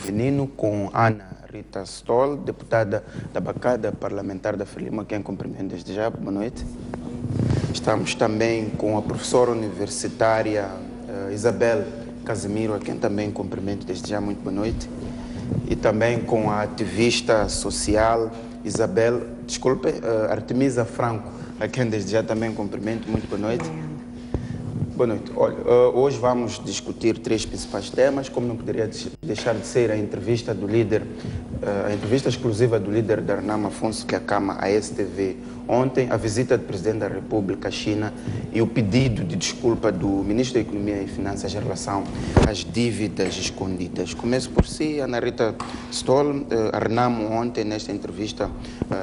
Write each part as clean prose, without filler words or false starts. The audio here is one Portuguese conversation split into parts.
Feminino com Ana Rita Stoll, deputada da bancada parlamentar da Frelimo, quem cumprimento desde já. Boa noite. Estamos também com a professora universitária Isabel Casimiro, a quem também cumprimento desde já. Muito boa noite. E também com a ativista social Artemisa Franco, a quem desde já também cumprimento. Muito boa noite. Boa noite. Olha, hoje vamos discutir três principais temas, como não poderia deixar de ser a entrevista do líder, a entrevista exclusiva do líder da RENAMO, Afonso Dhlakama, à STV ontem, a visita do Presidente da República à China e o pedido de desculpa do Ministro da Economia e Finanças em relação às dívidas escondidas. Começo por si, Ana Rita Stoll. A RENAMO ontem, nesta entrevista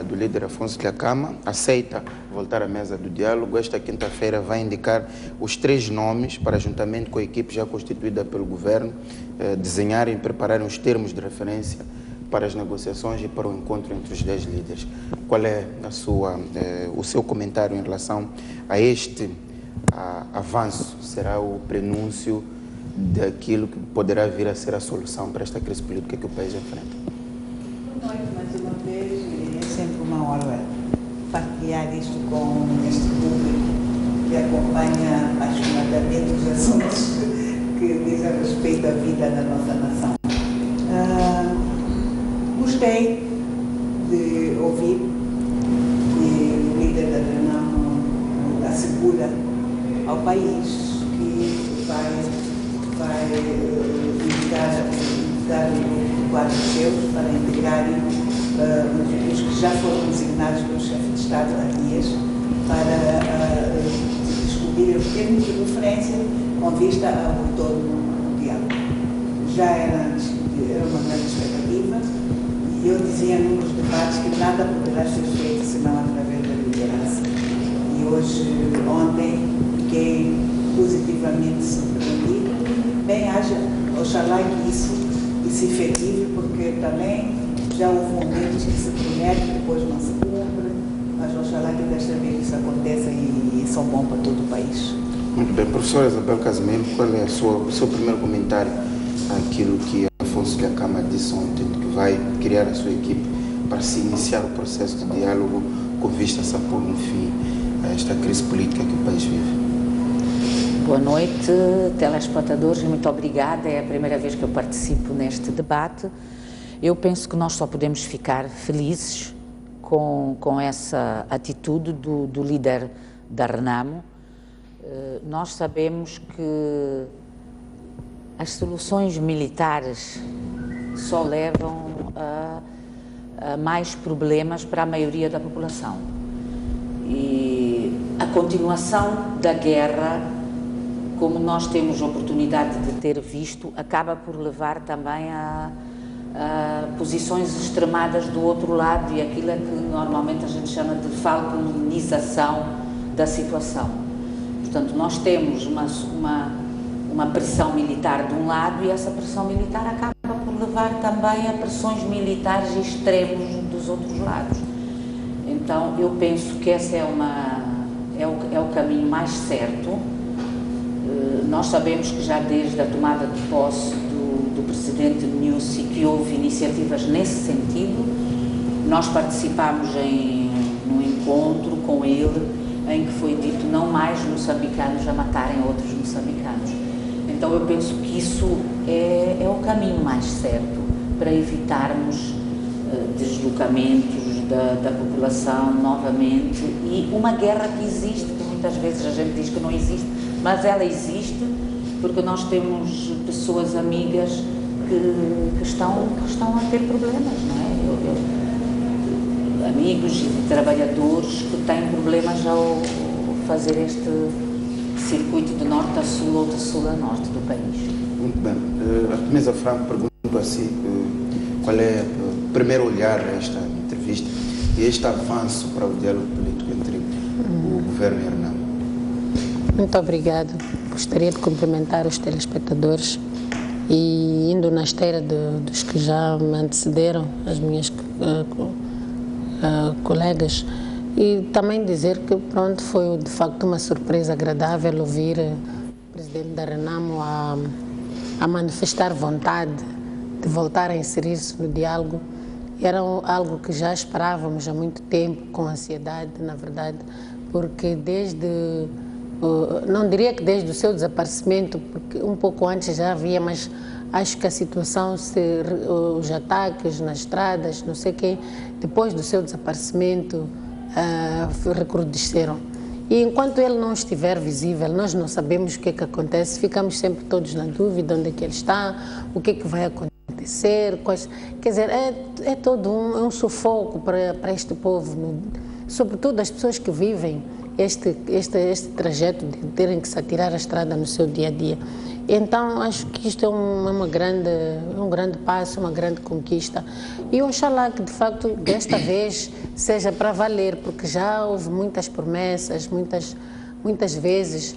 do líder Afonso Dhlakama, aceita voltar à mesa do diálogo. Esta quinta-feira vai indicar os três nomes para, juntamente com a equipe já constituída pelo governo, desenharem e prepararem os termos de referência para as negociações e para o encontro entre os 10 líderes. Qual é o seu comentário em relação a este avanço? Será o prenúncio daquilo que poderá vir a ser a solução para esta crise política que o país enfrenta? Boa noite mais uma vez. É sempre uma honra partilhar isto com este público que acompanha apaixonadamente os assuntos que dizem respeito à vida da nossa nação. Gostei de ouvir que o líder da RENAMO assegura ao país que vai dar quadros seus para integrarem os que já foram designados pelo chefe de Estado há dias para descobrir os termos de referência com vista ao retorno do diálogo. Já era uma grande expectativa. E eu dizia nos debates que nada poderá ser feito senão através da liderança. E hoje, ontem, fiquei positivamente surpreendida. Bem, oxalá que isso se efetive, porque também já houve momentos que se promete, depois não se cumpre, mas oxalá que desta vez isso aconteça e isso é bom para todo o país. Muito bem. Professora Isabel Casimiro, qual é o seu primeiro comentário àquilo que Afonso Dhlakama disse ontem, que vai criar a sua equipe para se iniciar o processo de diálogo com vista a pôr um fim a esta crise política que o país vive? Boa noite, telespectadores, muito obrigada. É a primeira vez que eu participo neste debate. Eu penso que nós só podemos ficar felizes com essa atitude do líder da RENAMO. Nós sabemos que as soluções militares só levam a mais problemas para a maioria da população. E a continuação da guerra, como nós temos oportunidade de ter visto, acaba por levar também a posições extremadas do outro lado, e aquilo é que normalmente a gente chama de falconização da situação. Portanto, nós temos uma pressão militar de um lado e essa pressão militar acaba por levar também a pressões militares extremos dos outros lados. Então, eu penso que esse é o caminho mais certo. Nós sabemos que já desde a tomada de posse do presidente Nyusi que houve iniciativas nesse sentido. Nós participámos num encontro com ele em que foi dito não mais moçambicanos a matarem outros moçambicanos. Então eu penso que isso é o caminho mais certo para evitarmos deslocamentos da população novamente e uma guerra que existe, que muitas vezes a gente diz que não existe, mas ela existe porque nós temos pessoas amigas que estão a ter problemas, não é? Amigos e trabalhadores que têm problemas ao fazer este circuito de norte a sul ou de sul a norte do país. Muito bem. Artemisa Franco, pergunto a si qual é o primeiro olhar a esta entrevista e este avanço para o diálogo político entre o governo e a RENAMO. Muito obrigado. Gostaria de cumprimentar os telespectadores e indo na esteira dos que já me antecederam, as minhas colegas, e também dizer que pronto, foi de facto uma surpresa agradável ouvir o presidente da RENAMO a manifestar vontade voltar a inserir-se no diálogo. Era algo que já esperávamos há muito tempo, com ansiedade, na verdade, porque não diria que desde o seu desaparecimento, porque um pouco antes já havia, mas acho que a situação, os ataques nas estradas, não sei o quê, depois do seu desaparecimento, recrudesceram. E enquanto ele não estiver visível, nós não sabemos o que é que acontece, ficamos sempre todos na dúvida onde é que ele está, o que é que vai acontecer, quer dizer, é todo um sufoco para este povo, sobretudo as pessoas que vivem este trajeto de terem que se atirar a estrada no seu dia a dia. Então, acho que isto é um grande passo, uma grande conquista. E oxalá que, de facto, desta vez seja para valer, porque já houve muitas promessas, muitas vezes,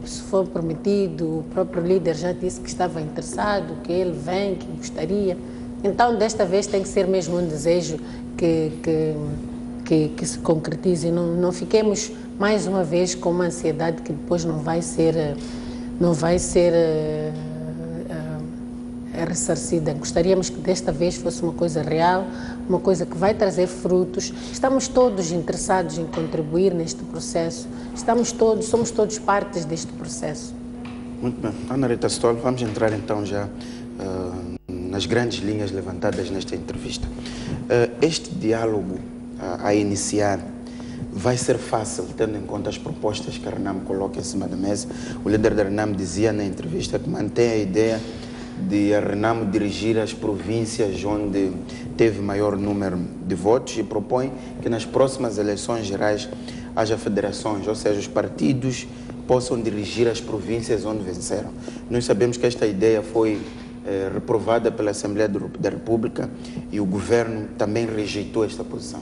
se for prometido, o próprio líder já disse que estava interessado, que ele vem, que gostaria. Então, desta vez tem que ser mesmo um desejo que se concretize. Não fiquemos, mais uma vez, com uma ansiedade que depois não vai ser ressarcida. Gostaríamos que desta vez fosse uma coisa real, uma coisa que vai trazer frutos. Estamos todos interessados em contribuir neste processo. Somos todos partes deste processo. Muito bem. Ana Rita Stoll, vamos entrar então já nas grandes linhas levantadas nesta entrevista. Este diálogo a iniciar vai ser fácil, tendo em conta as propostas que a RENAM coloca em cima da mesa. O líder da RENAM dizia na entrevista que mantém a ideia de a RENAM dirigir as províncias onde teve maior número de votos e propõe que nas próximas eleições gerais haja federações, ou seja, os partidos possam dirigir as províncias onde venceram. Nós sabemos que esta ideia foi reprovada pela Assembleia da República e o governo também rejeitou esta posição.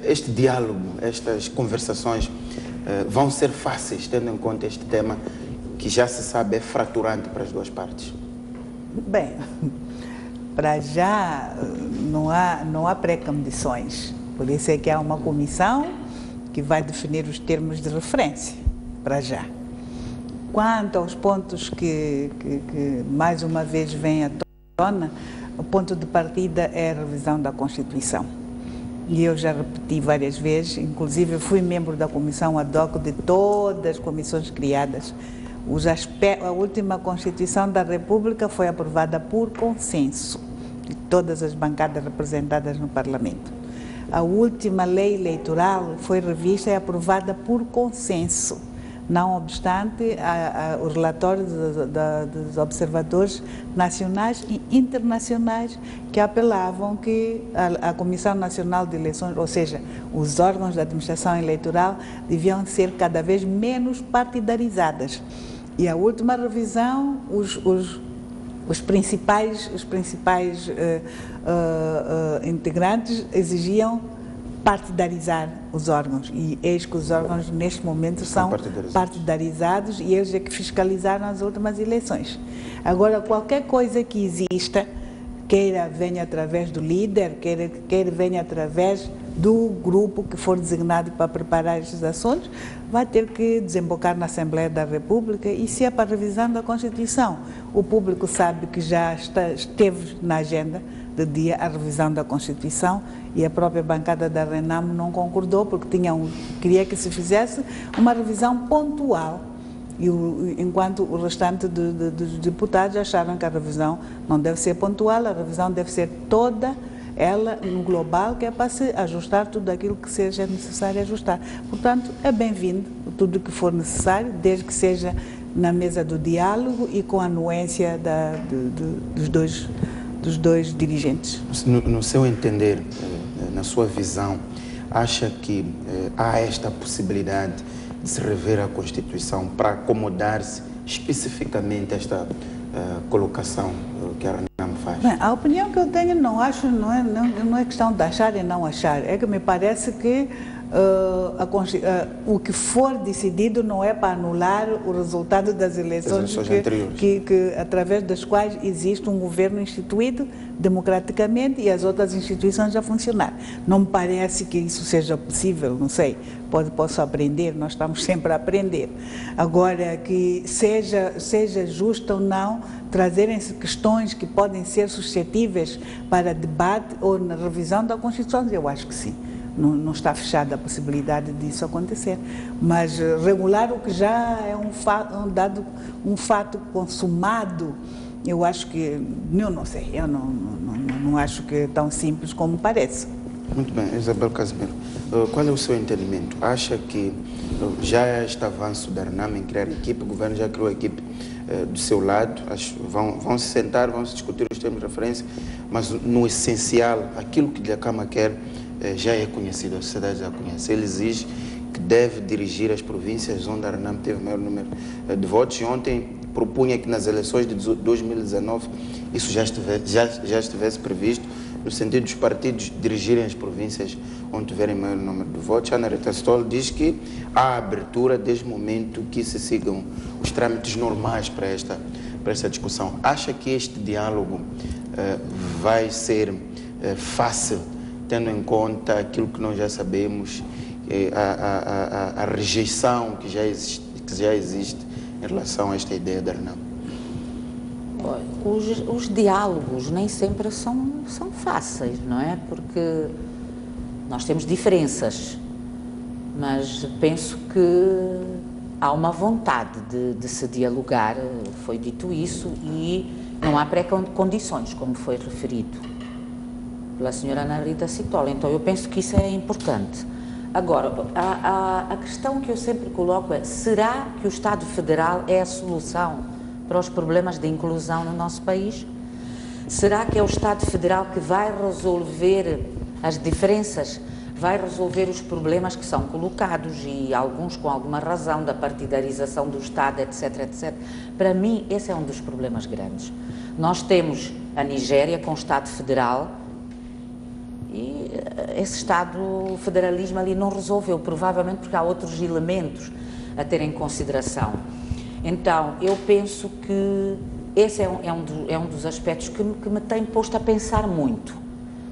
Este diálogo, estas conversações vão ser fáceis, tendo em conta este tema que já se sabe é fraturante para as duas partes? Bem, para já não há pré-condições, por isso é que há uma comissão que vai definir os termos de referência, para já. Quanto aos pontos que mais uma vez vêm à tona, o ponto de partida é a revisão da Constituição. E eu já repeti várias vezes, inclusive fui membro da comissão ad hoc de todas as comissões criadas. A última Constituição da República foi aprovada por consenso de todas as bancadas representadas no Parlamento. A última lei eleitoral foi revista e aprovada por consenso. Não obstante, o relatório dos observadores nacionais e internacionais que apelavam que a Comissão Nacional de Eleições, ou seja, os órgãos da administração eleitoral, deviam ser cada vez menos partidarizadas. E a última revisão, os principais integrantes exigiam partidarizar os órgãos, e eis que os órgãos neste momento são partidarizados e eles é que fiscalizaram as últimas eleições. Agora, qualquer coisa que exista, queira venha através do líder, queira venha através do grupo que for designado para preparar estes assuntos, vai ter que desembocar na Assembleia da República. E se é para a revisão da Constituição, o público sabe que já esteve na agenda de dia a revisão da Constituição e a própria bancada da RENAM não concordou porque queria que se fizesse uma revisão pontual, enquanto o restante dos deputados acharam que a revisão não deve ser pontual, a revisão deve ser toda ela no global, que é para se ajustar tudo aquilo que seja necessário ajustar. Portanto, é bem-vindo tudo o que for necessário, desde que seja na mesa do diálogo e com a anuência dos dois dirigentes. No seu entender, na sua visão, acha que há esta possibilidade de se rever a Constituição para acomodar-se especificamente a esta colocação que a RENAM faz? Bem, a opinião que eu tenho não é questão de achar e não achar, é que me parece que o que for decidido não é para anular o resultado das eleições anteriores, através das quais existe um governo instituído democraticamente e as outras instituições a funcionar. Não me parece que isso seja possível, não sei, posso aprender, nós estamos sempre a aprender. Agora, que seja justo ou não trazerem-se questões que podem ser suscetíveis para debate ou na revisão da Constituição, eu acho que sim. Não está fechada a possibilidade disso acontecer, mas regular o que já é um fato consumado, eu acho que, eu não sei, eu não acho que é tão simples como parece. Muito bem, Isabel Casimiro, qual é o seu entendimento? Acha que já este avanço da RENAM em criar equipe, o governo já criou a equipe do seu lado, vão se sentar, vão se discutir os termos de referência, mas no essencial, aquilo que a Cama quer já é conhecido, a sociedade já conhece. Ele exige que deve dirigir as províncias onde a RENAM teve o maior número de votos e ontem propunha que nas eleições de 2019 isso já estivesse previsto, no sentido dos partidos dirigirem as províncias onde tiverem maior número de votos. A Ana Rita Stoll diz que há abertura desde o momento que se sigam os trâmites normais para esta discussão. Acha que este diálogo vai ser fácil, tendo em conta aquilo que nós já sabemos, a rejeição que já existe em relação a esta ideia da RENAM? Os diálogos nem sempre são fáceis, não é? Porque nós temos diferenças, mas penso que há uma vontade de se dialogar, foi dito isso, e não há pré-condições, como foi referido pela senhora Ana Rita Stoll. Então eu penso que isso é importante. Agora, a questão que eu sempre coloco é: será que o Estado Federal é a solução para os problemas de inclusão no nosso país? Será que é o Estado Federal que vai resolver as diferenças, vai resolver os problemas que são colocados, e alguns com alguma razão, da partidarização do Estado, etc, etc? Para mim, esse é um dos problemas grandes. Nós temos a Nigéria com o Estado Federal, e esse Estado, o federalismo ali não resolveu, provavelmente porque há outros elementos a ter em consideração. Então, eu penso que esse é um dos aspectos que me tem posto a pensar muito.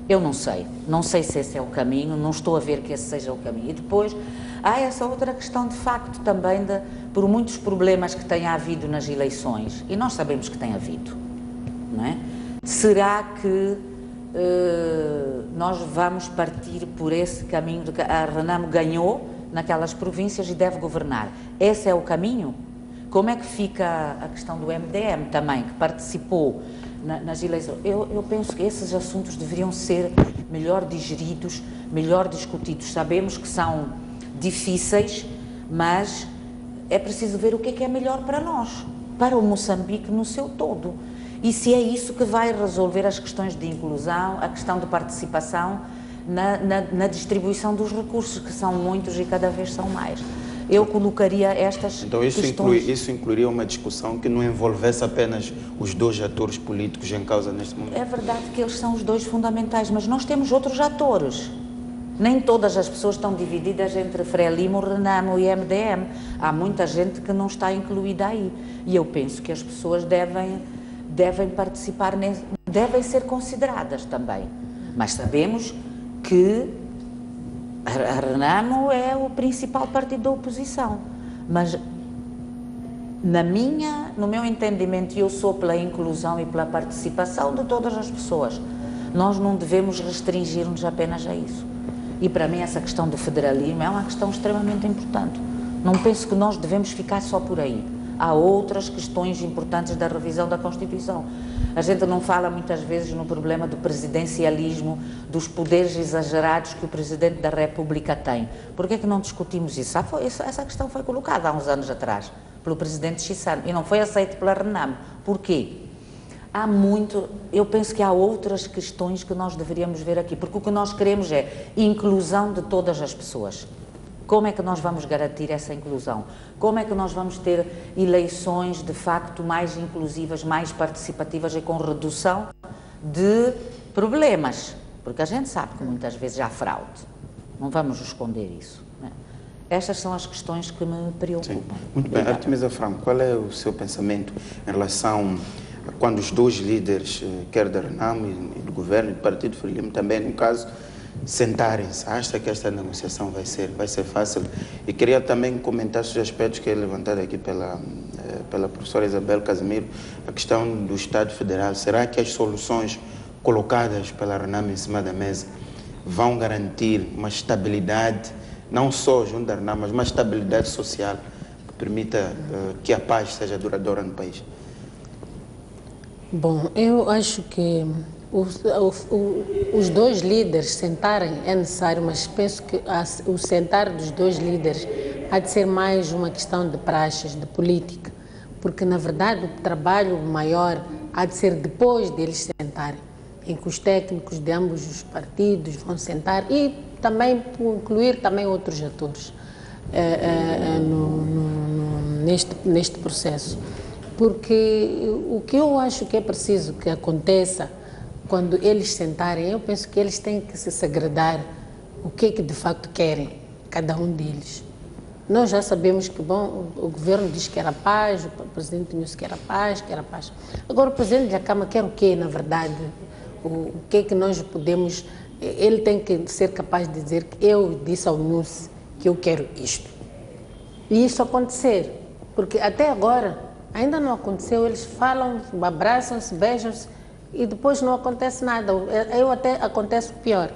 Eu não sei se esse é o caminho, não estou a ver que esse seja o caminho. E depois, há essa outra questão, de facto, também por muitos problemas que tem havido nas eleições, e nós sabemos que tem havido, não é? Será que nós vamos partir por esse caminho de que a RENAM ganhou naquelas províncias e deve governar? Esse é o caminho? Como é que fica a questão do MDM também, que participou nas eleições? Eu penso que esses assuntos deveriam ser melhor digeridos, melhor discutidos. Sabemos que são difíceis, mas é preciso ver o que é melhor para nós, para o Moçambique no seu todo. E se é isso que vai resolver as questões de inclusão, a questão de participação na distribuição dos recursos, que são muitos e cada vez são mais. Eu colocaria estas questões. Isso incluiria uma discussão que não envolvesse apenas os dois atores políticos em causa neste momento? É verdade que eles são os dois fundamentais, mas nós temos outros atores. Nem todas as pessoas estão divididas entre Frelimo, RENAM e MDM. Há muita gente que não está incluída aí. E eu penso que as pessoas devem participar, devem ser consideradas também. Mas sabemos que a RENAM é o principal partido da oposição, mas no meu entendimento, eu sou pela inclusão e pela participação de todas as pessoas. Nós não devemos restringir-nos apenas a isso. E para mim essa questão do federalismo é uma questão extremamente importante. Não penso que nós devemos ficar só por aí. Há outras questões importantes da revisão da Constituição. A gente não fala muitas vezes no problema do presidencialismo, dos poderes exagerados que o Presidente da República tem. Por que é que não discutimos isso? Essa questão foi colocada há uns anos atrás pelo Presidente Chissano e não foi aceito pela RENAM. Por quê? Eu penso que há outras questões que nós deveríamos ver aqui, porque o que nós queremos é inclusão de todas as pessoas. Como é que nós vamos garantir essa inclusão? Como é que nós vamos ter eleições de facto mais inclusivas, mais participativas e com redução de problemas? Porque a gente sabe que muitas vezes há fraude, não vamos esconder isso. Não é? Estas são as questões que me preocupam. Sim. Muito bem. Artemisa Franco, qual é o seu pensamento em relação a quando os dois líderes, quer da RENAM e do governo e do Partido Frelimo, também, no caso, sentarem-se? Acha que esta negociação vai ser fácil? E queria também comentar os aspectos que é levantado aqui pela professora Isabel Casimiro, a questão do Estado Federal. Será que as soluções colocadas pela RENAM em cima da mesa vão garantir uma estabilidade, não só junto da RENAM, mas uma estabilidade social que permita que a paz seja duradoura no país? Bom, eu acho que os dois líderes sentarem é necessário, mas penso que o sentar dos dois líderes há de ser mais uma questão de praxes, de política, porque na verdade o trabalho maior há de ser depois deles sentarem, em que os técnicos de ambos os partidos vão sentar e também incluir também outros atores neste processo. Porque o que eu acho que é preciso que aconteça quando eles sentarem, eu penso que eles têm que se segredar o que é que de facto querem, cada um deles. Nós já sabemos que, bom, o governo diz que era paz, o presidente disse que era paz, Agora o presidente da Câmara quer o quê, na verdade? O que é que nós podemos... Ele tem que ser capaz de dizer que eu disse ao NUS que eu quero isto. E isso acontecer, porque até agora ainda não aconteceu, eles falam, abraçam-se, beijam-se e depois não acontece nada. Eu até acontece o pior.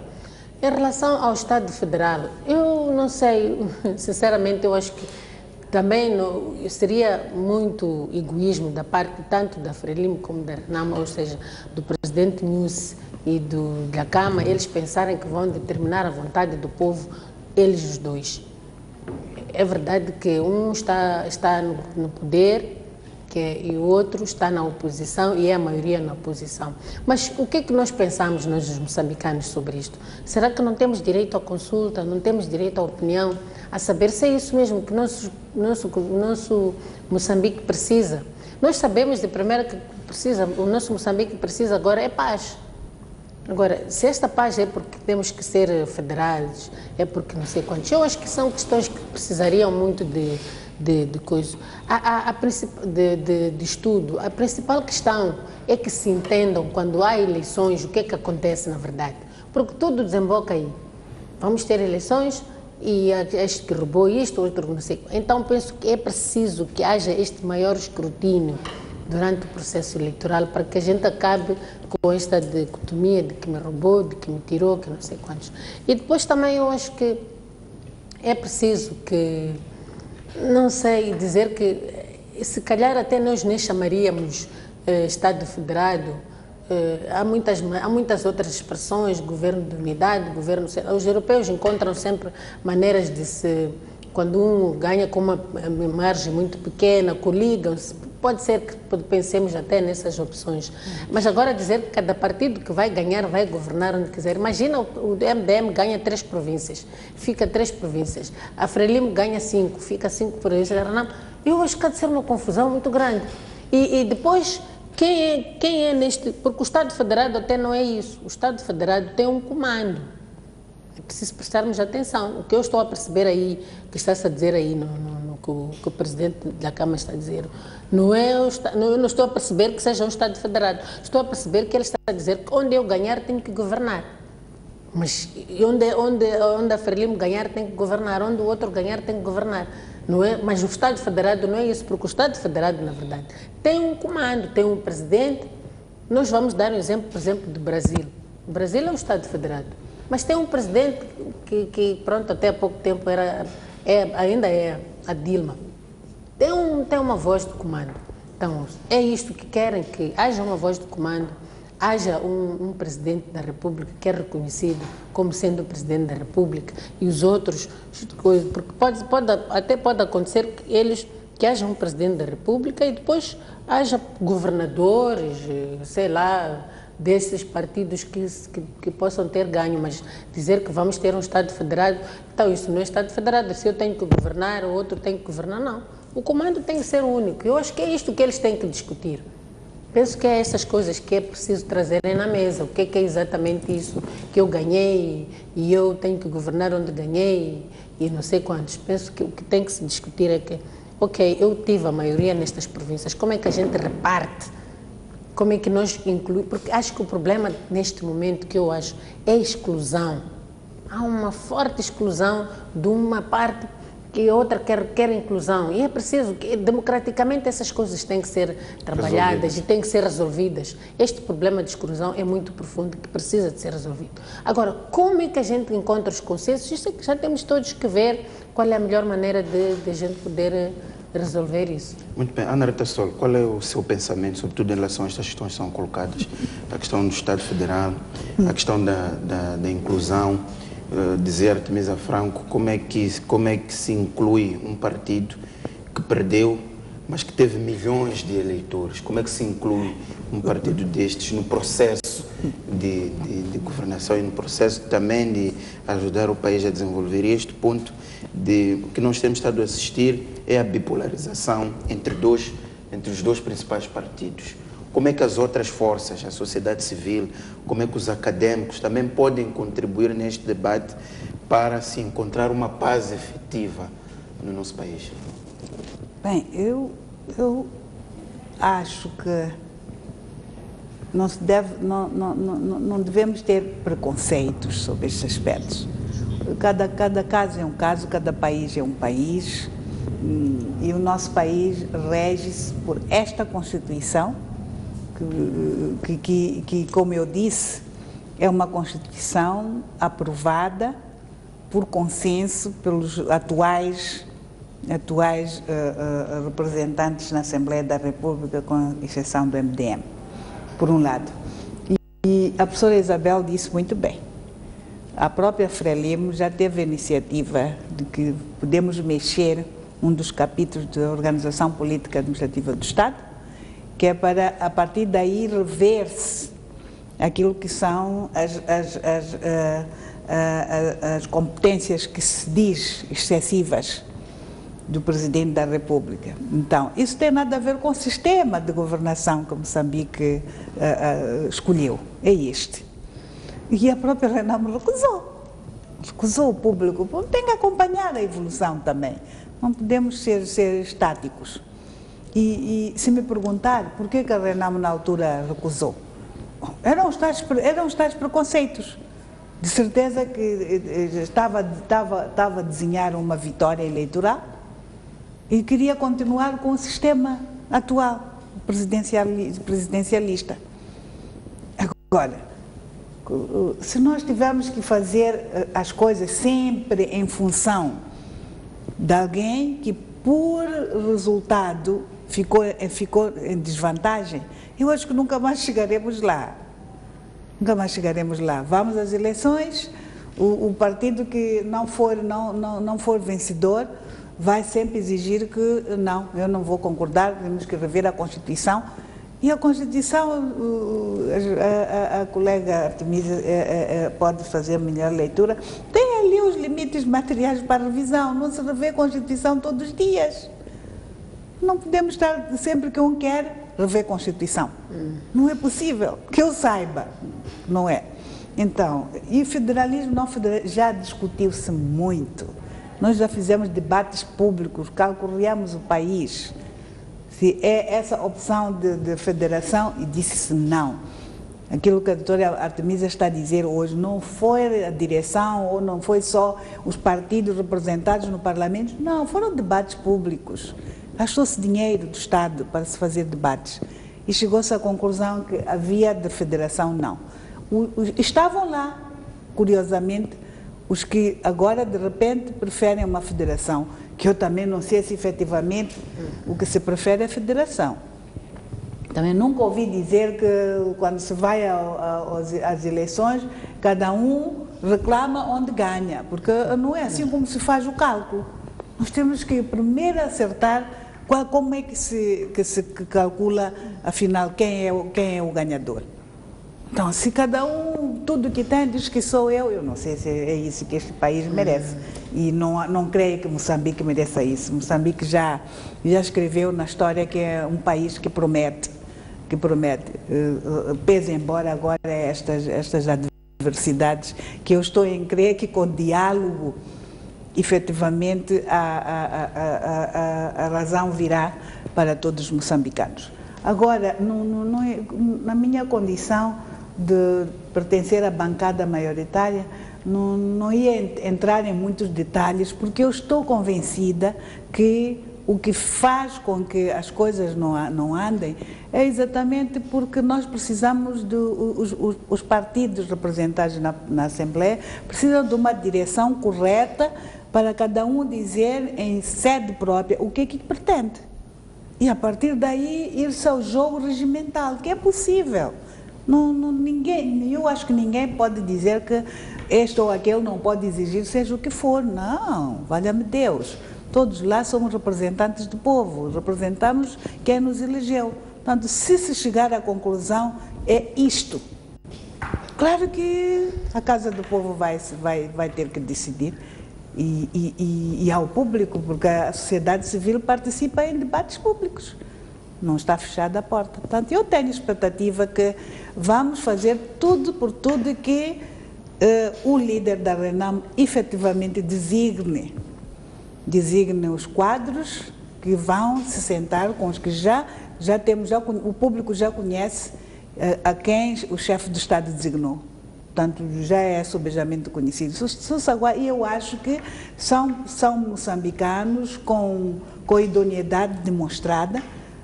Em relação ao Estado Federal, eu não sei, sinceramente, eu acho que também seria muito egoísmo da parte tanto da Frelimo como da RENAM, ou seja, do presidente NUS e da Câmara, eles pensarem que vão determinar a vontade do povo, eles os dois. É verdade que um está no poder e o outro está na oposição e é a maioria na oposição. Mas o que é que nós pensamos, nós os moçambicanos, sobre isto? Será que não temos direito à consulta, não temos direito à opinião, a saber se é isso mesmo que nosso Moçambique precisa? Nós sabemos de primeira que o nosso Moçambique precisa agora é paz. Agora, se esta paz é porque temos que ser federados, é porque não sei quantos, eu acho que são questões que precisariam muito de coisa, de estudo. A principal questão é que se entendam quando há eleições o que é que acontece na verdade, porque tudo desemboca aí. Vamos ter eleições e este que roubou isto, outro não sei. Então penso que é preciso que haja este maior escrutínio durante o processo eleitoral para que a gente acabe com esta dicotomia de que me roubou, de que me tirou, que não sei quantos. E depois também eu acho que é preciso que, não sei, dizer que se calhar até nós nem chamaríamos Estado Federado, há muitas outras expressões, governo de unidade, governo... Os europeus encontram sempre maneiras de se... Quando um ganha com uma margem muito pequena, coligam-se, pode ser que pensemos até nessas opções. Mas agora dizer que cada partido que vai ganhar vai governar onde quiser. Imagina o MDM ganha 3 províncias, fica 3 províncias. A Frelimo ganha 5, fica 5 províncias. Eu acho que há de ser uma confusão muito grande. E depois, quem é neste... Porque o Estado Federado até não é isso. O Estado Federado tem um comando. É preciso prestarmos atenção. O que eu estou a perceber aí, que está-se a dizer aí, que o presidente da Câmara está a dizer, eu não estou a perceber que seja um Estado Federado. Estou a perceber que ele está a dizer que onde eu ganhar tenho que governar. Mas onde a Frelimo ganhar tem que governar, onde o outro ganhar tem que governar. Não é? Mas o Estado Federado não é isso, porque o Estado Federado, na verdade, tem um comando, tem um presidente. Nós vamos dar um exemplo, por exemplo, do Brasil. O Brasil é um Estado Federado. Mas tem um presidente que pronto, até há pouco tempo ainda é a Dilma. Tem uma voz de comando. Então, é isto que querem, que haja uma voz de comando, haja um presidente da República que é reconhecido como sendo o presidente da República e os outros, porque até pode acontecer que haja um presidente da República e depois haja governadores, sei lá, desses partidos que possam ter ganho, mas dizer que vamos ter um Estado Federado, então isso não é Estado Federado, se eu tenho que governar, o outro tem que governar, não. O comando tem que ser único. Eu acho que é isto que eles têm que discutir. Penso que é essas coisas que é preciso trazerem na mesa. O que é exatamente isso que eu ganhei e eu tenho que governar onde ganhei e não sei quantos. Penso que o que tem que se discutir é que, ok, eu tive a maioria nestas províncias, como é que a gente reparte? Como é que nós incluímos? Porque acho que o problema neste momento que eu acho é a exclusão. Há uma forte exclusão de uma parte que a outra quer inclusão. E é preciso que, democraticamente, essas coisas têm que ser trabalhadas e têm que ser resolvidas. Este problema de exclusão é muito profundo, que precisa de ser resolvido. Agora, como é que a gente encontra os consensos? Isso é que já temos todos que ver qual é a melhor maneira de a gente poder resolver isso. Muito bem. Ana Rita Sol, qual é o seu pensamento, sobretudo em relação a estas questões que são colocadas? A questão do Estado Federal, a questão da inclusão, dizer Artemisa Franco, como é que se inclui um partido que perdeu, mas que teve milhões de eleitores? Como é que se inclui um partido destes no processo de governação e no processo também de ajudar o país a desenvolver? Este ponto que nós temos estado a assistir é a bipolarização entre os dois principais partidos. Como é que as outras forças, a sociedade civil, como é que os académicos também podem contribuir neste debate para se encontrar uma paz efetiva no nosso país? Bem, eu acho que não devemos ter preconceitos sobre estes aspectos. Cada caso é um caso, cada país é um país, e o nosso país rege-se por esta Constituição, que, como eu disse, é uma Constituição aprovada por consenso pelos atuais representantes na Assembleia da República, com exceção do MDM, por um lado. E a professora Isabel disse muito bem. A própria Frelimo já teve a iniciativa de que podemos mexer um dos capítulos da Organização Política Administrativa do Estado, que é para, a partir daí, rever-se aquilo que são as competências que se diz excessivas do Presidente da República. Então, isso tem nada a ver com o sistema de governação que Moçambique escolheu, é este. E a própria Renamo recusou o público, tem que acompanhar a evolução também, não podemos ser estáticos. E se me perguntar por que a Renamo na altura recusou, eram os tais preconceitos. De certeza que estava a desenhar uma vitória eleitoral e queria continuar com o sistema atual, presidencialista. Agora, se nós tivermos que fazer as coisas sempre em função de alguém que, por resultado, ficou em desvantagem, eu acho que nunca mais chegaremos lá. Nunca mais chegaremos lá. Vamos às eleições, o partido que não for vencedor vai sempre exigir que não, eu não vou concordar, temos que rever a Constituição. E a Constituição, a colega Artemisa pode fazer melhor leitura, tem ali os limites materiais para revisão, não se revê a Constituição todos os dias. Não podemos estar sempre que um quer rever a Constituição. Não é possível, que eu saiba, não é? Então, e federalismo não federalismo, já discutiu-se muito. Nós já fizemos debates públicos, calculamos o país. Se é essa opção de federação, e disse-se não. Aquilo que a doutora Artemisa está a dizer hoje, não foi a direção ou não foi só os partidos representados no Parlamento, não, foram debates públicos. Gastou-se dinheiro do Estado para se fazer debates e chegou-se à conclusão que havia de federação, não. Estavam lá, curiosamente, os que agora, de repente, preferem uma federação, que eu também não sei se efetivamente o que se prefere é a federação. Também nunca ouvi dizer que quando se vai às eleições, cada um reclama onde ganha, porque não é assim como se faz o cálculo. Nós temos que primeiro acertar como é que se calcula, afinal, quem é o ganhador. Então, se cada um, tudo que tem, diz que sou eu não sei se é isso que este país merece. E não creio que Moçambique mereça isso. Moçambique já escreveu na história que é um país que promete que promete. Pese embora agora estas adversidades, que eu estou em crer que com diálogo, efetivamente, a razão virá para todos os moçambicanos. Agora, na minha condição de pertencer à bancada maioritária, não ia entrar em muitos detalhes, porque eu estou convencida que o que faz com que as coisas não andem é exatamente porque nós precisamos os partidos representados na Assembleia precisam de uma direção correta para cada um dizer em sede própria o que é que pretende. E a partir daí ir-se ao jogo regimental, que é possível. Eu acho que ninguém pode dizer que este ou aquele não pode exigir seja o que for. Não, valha-me Deus. Todos lá somos representantes do povo, representamos quem nos elegeu. Portanto, se chegar à conclusão, é isto. Claro que a Casa do Povo vai ter que decidir e ao público, porque a sociedade civil participa em debates públicos. Não está fechada a porta. Portanto, eu tenho expectativa que vamos fazer tudo por tudo que o líder da RENAM efetivamente designe os quadros que vão se sentar com os que já temos, o público já conhece a quem o chefe do Estado designou. Portanto, já é subejamente conhecido. E eu acho que são moçambicanos com idoneidade demonstrada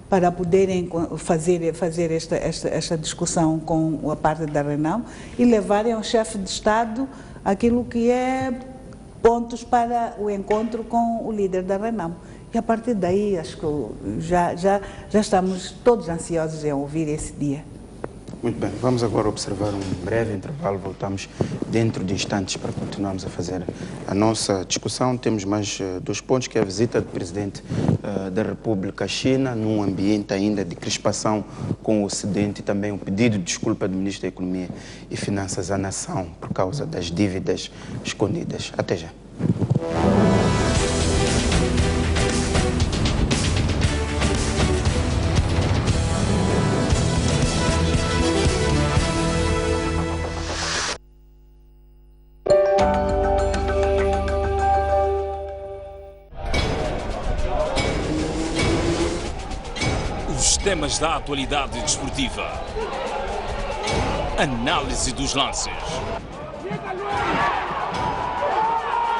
para poderem fazer esta discussão com a parte da RENAM e levarem ao chefe de Estado aquilo que é pontos para o encontro com o líder da RENAM. E a partir daí, acho que já estamos todos ansiosos em ouvir esse dia. Muito bem, vamos agora observar um breve intervalo, voltamos dentro de instantes para continuarmos a fazer a nossa discussão. Temos mais 2 pontos, que é a visita do Presidente da República à China, num ambiente ainda de crispação com o Ocidente, e também um pedido de desculpa do Ministro da Economia e Finanças à nação por causa das dívidas escondidas. Até já. Temas da atualidade desportiva. Análise dos lances.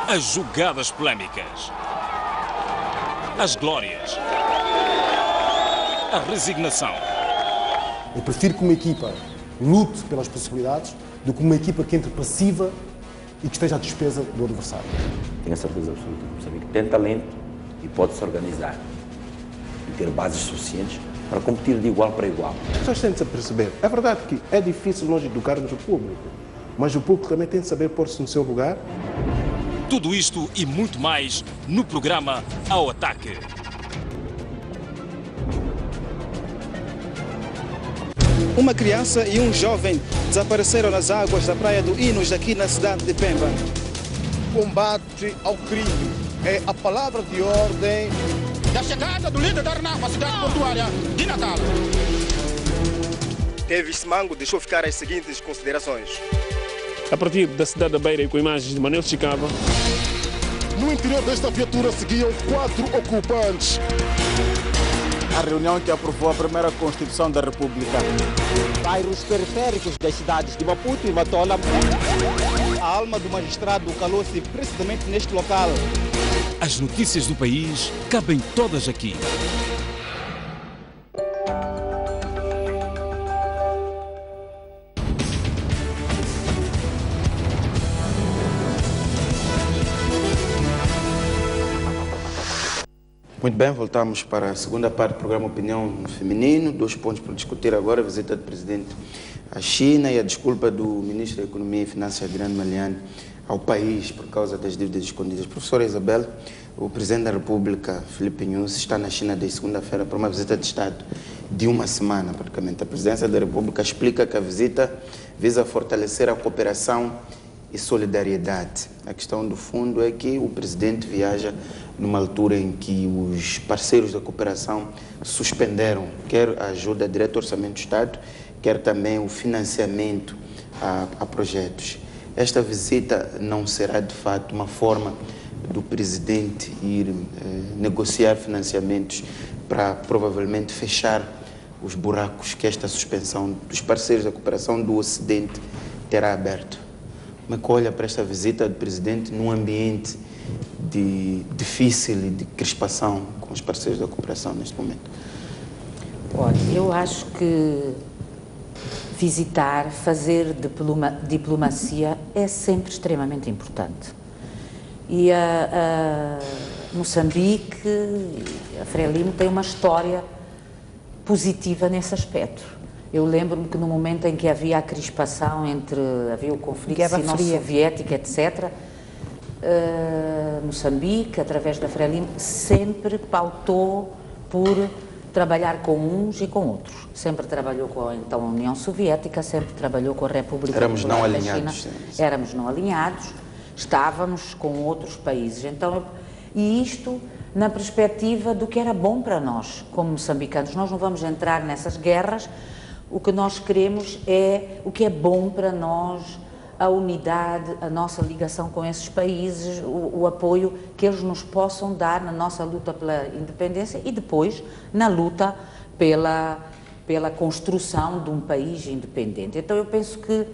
As jogadas polémicas. As glórias. A resignação. Eu prefiro que uma equipa lute pelas possibilidades do que uma equipa que entre passiva e que esteja à despesa do adversário. Tenho a certeza absoluta que o Moçambique tem talento e pode se organizar e ter bases suficientes para competir de igual para igual. As pessoas têm de se perceber. É verdade que é difícil nós educarmos o público, mas o público também tem de saber pôr-se no seu lugar. Tudo isto e muito mais no programa Ao Ataque. Uma criança e um jovem desapareceram nas águas da Praia do Inos, aqui na cidade de Pemba. Combate ao crime é a palavra de ordem da chegada do líder da RENAM à cidade portuária de Natal. Davis Simango deixou ficar as seguintes considerações. A partir da cidade da Beira, com imagens de Manuel Chicava. No interior desta viatura seguiam 4 ocupantes. A reunião que aprovou a primeira Constituição da República. Bairros periféricos das cidades de Maputo e Matola. A alma do magistrado calou-se precisamente neste local. As notícias do país cabem todas aqui. Muito bem, voltamos para a segunda parte do programa Opinião Feminino. 2 pontos para discutir agora: a visita do Presidente à China e a desculpa do Ministro da Economia e Finanças, Adriano Maliani, ao país por causa das dívidas escondidas. Professora Isabel, o Presidente da República, Filipe Nyusi, está na China desde segunda-feira para uma visita de Estado de 1 semana, praticamente. A Presidência da República explica que a visita visa fortalecer a cooperação e solidariedade. A questão do fundo é que o Presidente viaja numa altura em que os parceiros da cooperação suspenderam quer a ajuda direta ao Orçamento do Estado, quer também o financiamento a projetos. Esta visita não será, de fato, uma forma do presidente ir negociar financiamentos para provavelmente fechar os buracos que esta suspensão dos parceiros da cooperação do Ocidente terá aberto? Como é que olha para esta visita do presidente num ambiente difícil e de crispação com os parceiros da cooperação neste momento? Olha, eu acho que visitar, fazer diplomacia é sempre extremamente importante. E a Moçambique, a Frelimo tem uma história positiva nesse aspecto. Eu lembro-me que no momento em que havia a crispação havia o conflito sino-soviético, etc., Moçambique, através da Frelimo, sempre pautou por trabalhar com uns e com outros. Sempre trabalhou com então, a União Soviética, sempre trabalhou com a República Popular da China. Éramos não alinhados, estávamos com outros países. Então, e isto na perspectiva do que era bom para nós, como moçambicanos. Nós não vamos entrar nessas guerras, o que nós queremos é o que é bom para nós, a unidade, a nossa ligação com esses países, o apoio que eles nos possam dar na nossa luta pela independência e depois na luta pela construção de um país independente. Então eu penso que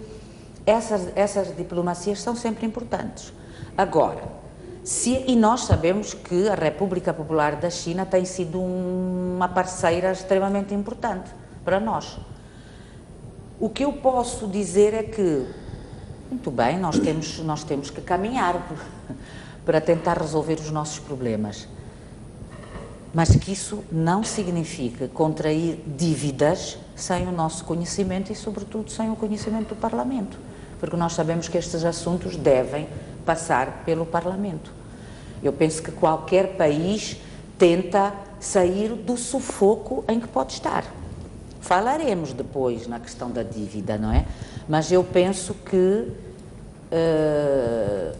essas diplomacias são sempre importantes. Agora, e nós sabemos que a República Popular da China tem sido uma parceira extremamente importante para nós. O que eu posso dizer é que, muito bem, nós temos que caminhar para tentar resolver os nossos problemas, mas que isso não significa contrair dívidas sem o nosso conhecimento e, sobretudo, sem o conhecimento do Parlamento, porque nós sabemos que estes assuntos devem passar pelo Parlamento. Eu penso que qualquer país tenta sair do sufoco em que pode estar. Falaremos depois na questão da dívida, não é? Mas eu penso que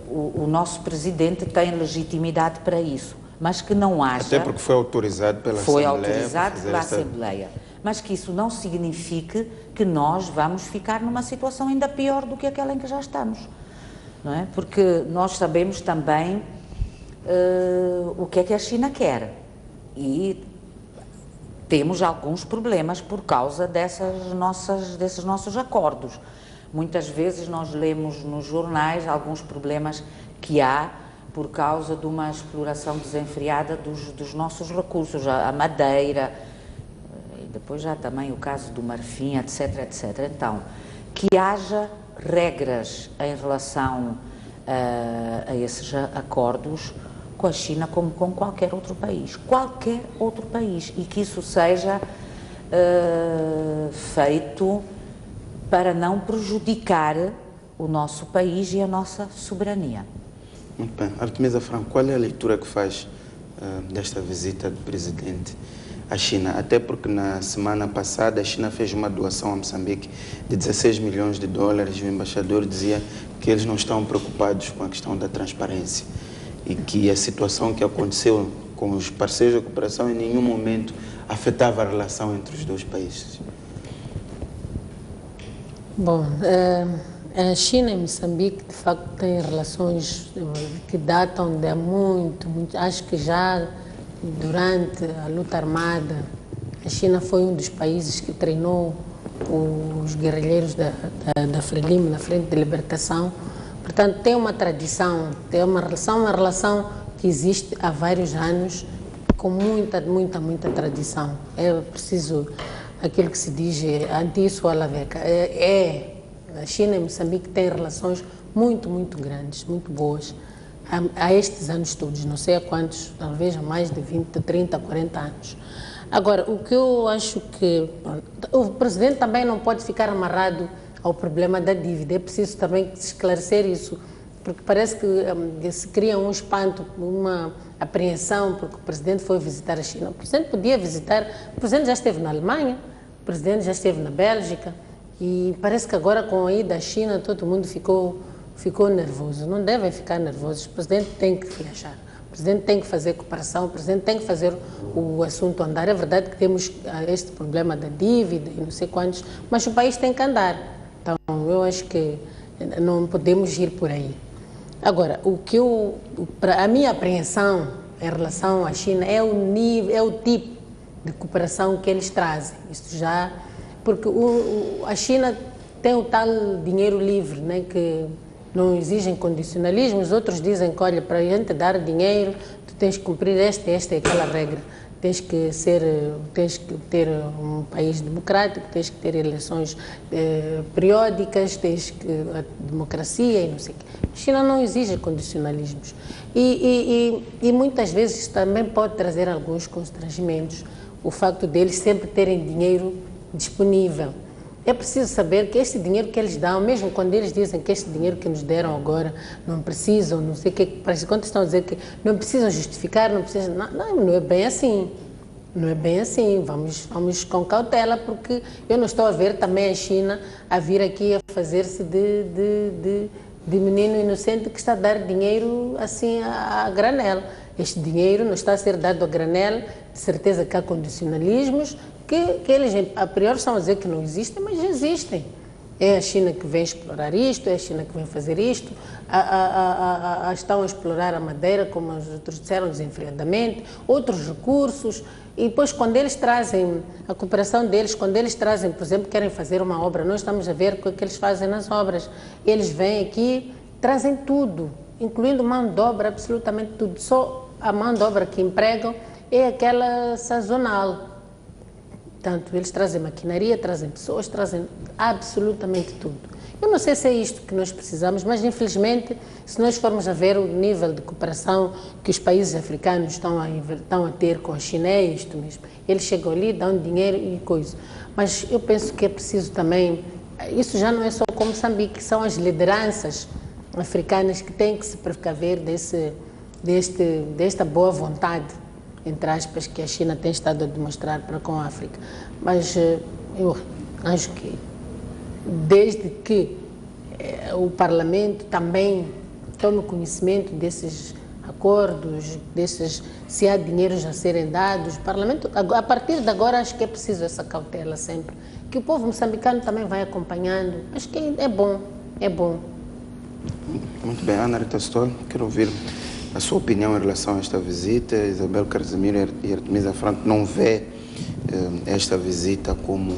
o nosso presidente tem legitimidade para isso, mas que não haja... Até porque foi autorizado pela Assembleia. Foi autorizado pela Assembleia. Mas que isso não signifique que nós vamos ficar numa situação ainda pior do que aquela em que já estamos, não é? Porque nós sabemos também o que é que a China quer e temos alguns problemas por causa desses nossos acordos. Muitas vezes nós lemos nos jornais alguns problemas que há por causa de uma exploração desenfreada dos nossos recursos, a madeira, e depois já também o caso do marfim, etc, etc. Então, que haja regras em relação a esses acordos com a China como com qualquer outro país, e que isso seja feito para não prejudicar o nosso país e a nossa soberania. Muito bem. Artemisa Franco, qual é a leitura que faz desta visita do presidente à China? Até porque na semana passada a China fez uma doação a Moçambique de 16 milhões de dólares e o embaixador dizia que eles não estão preocupados com a questão da transparência e que a situação que aconteceu com os parceiros da cooperação em nenhum momento afetava a relação entre os dois países. Bom, a China e Moçambique, de facto, têm relações que datam de muito, acho que já durante a luta armada, a China foi um dos países que treinou os guerrilheiros da Frelimo, na Frente de Libertação. Portanto, tem uma tradição, tem uma relação que existe há vários anos, com muita tradição. É preciso, aquilo que se diz, anti-isso alaveca. A China e Moçambique têm relações muito grandes, muito boas, há estes anos todos, não sei há quantos, talvez há mais de 20, 30, 40 anos. Agora, o que eu acho que... O presidente também não pode ficar amarrado ao problema da dívida, é preciso também esclarecer isso, porque parece que se cria um espanto, uma apreensão, porque o presidente foi visitar a China. O presidente podia visitar, o presidente já esteve na Alemanha, o presidente já esteve na Bélgica, e parece que agora com a ida à China todo mundo ficou nervoso. Não devem ficar nervosos, o presidente tem que viajar. O presidente tem que fazer cooperação, o presidente tem que fazer o assunto andar. É verdade que temos este problema da dívida e não sei quantos, mas o país tem que andar. Então, eu acho que não podemos ir por aí. Agora, a minha apreensão em relação à China é o tipo de cooperação que eles trazem. Isso já, porque a China tem o tal dinheiro livre, né, que não exigem condicionalismos. Outros dizem que, olha, para a gente dar dinheiro, tu tens que cumprir esta e aquela regra. Tens que ter um país democrático, tens que ter eleições periódicas, tens que a democracia e não sei o quê. A China não exige condicionalismos. E muitas vezes isso também pode trazer alguns constrangimentos, o facto deles sempre terem dinheiro disponível. É preciso saber que este dinheiro que eles dão, mesmo quando eles dizem que este dinheiro que nos deram agora não precisam, não sei o que, parece que quando estão a dizer que não precisam justificar, não precisam, não é bem assim. Não é bem assim, vamos com cautela, porque eu não estou a ver também a China a vir aqui a fazer-se de menino inocente que está a dar dinheiro assim a granel. Este dinheiro não está a ser dado a granel, de certeza que há condicionalismos, que eles a priori estão a dizer que não existem, mas existem. É a China que vem explorar isto, é a China que vem fazer isto, estão a explorar a madeira, como os outros disseram, desenfreadamente, outros recursos, e depois quando eles trazem, a cooperação deles, quando eles trazem, por exemplo, querem fazer uma obra, nós estamos a ver o que eles fazem nas obras, eles vêm aqui, trazem tudo, incluindo mão de obra, absolutamente tudo, só a mão de obra que empregam é aquela sazonal. Portanto, eles trazem maquinaria, trazem pessoas, trazem absolutamente tudo. Eu não sei se é isto que nós precisamos, mas infelizmente, se nós formos a ver o nível de cooperação que os países africanos estão a ter com a China, é isto mesmo. Eles chegam ali, dão dinheiro e coisa. Mas eu penso que é preciso também, isso já não é só com Moçambique, são as lideranças africanas que têm que se precaver desta boa vontade, entre aspas, que a China tem estado a demonstrar para com a África. Mas eu acho que, desde que o Parlamento também tome conhecimento desses acordos, se há dinheiros a serem dados, o Parlamento, a partir de agora, acho que é preciso essa cautela sempre, que o povo moçambicano também vai acompanhando. Acho que é bom, é bom. Muito bem, Ana Rita Stoll, quero ouvir a sua opinião em relação a esta visita. Isabel Carzimiro e Artemisa Franco não vê esta visita como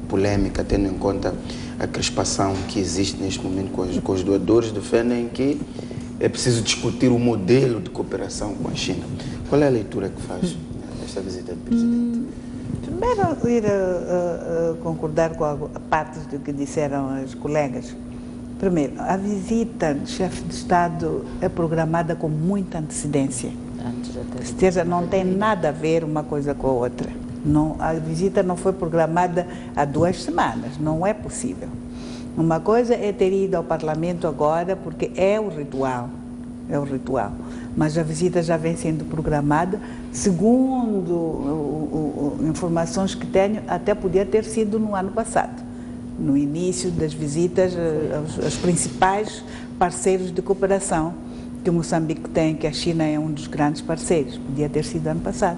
polêmica, tendo em conta a crispação que existe neste momento com os doadores, defendem que é preciso discutir o modelo de cooperação com a China. Qual é a leitura que faz desta visita do presidente? Primeiro, ir concordar com a parte do que disseram os colegas. Primeiro, a visita do chefe de Estado é programada com muita antecedência. Ou seja, não tem nada a ver uma coisa com a outra. Não, a visita não foi programada há 2 semanas, não é possível. Uma coisa é ter ido ao Parlamento agora, porque é o ritual, mas a visita já vem sendo programada, segundo informações que tenho, até podia ter sido no ano passado, no início das visitas aos principais parceiros de cooperação que o Moçambique tem, que a China é um dos grandes parceiros, podia ter sido ano passado.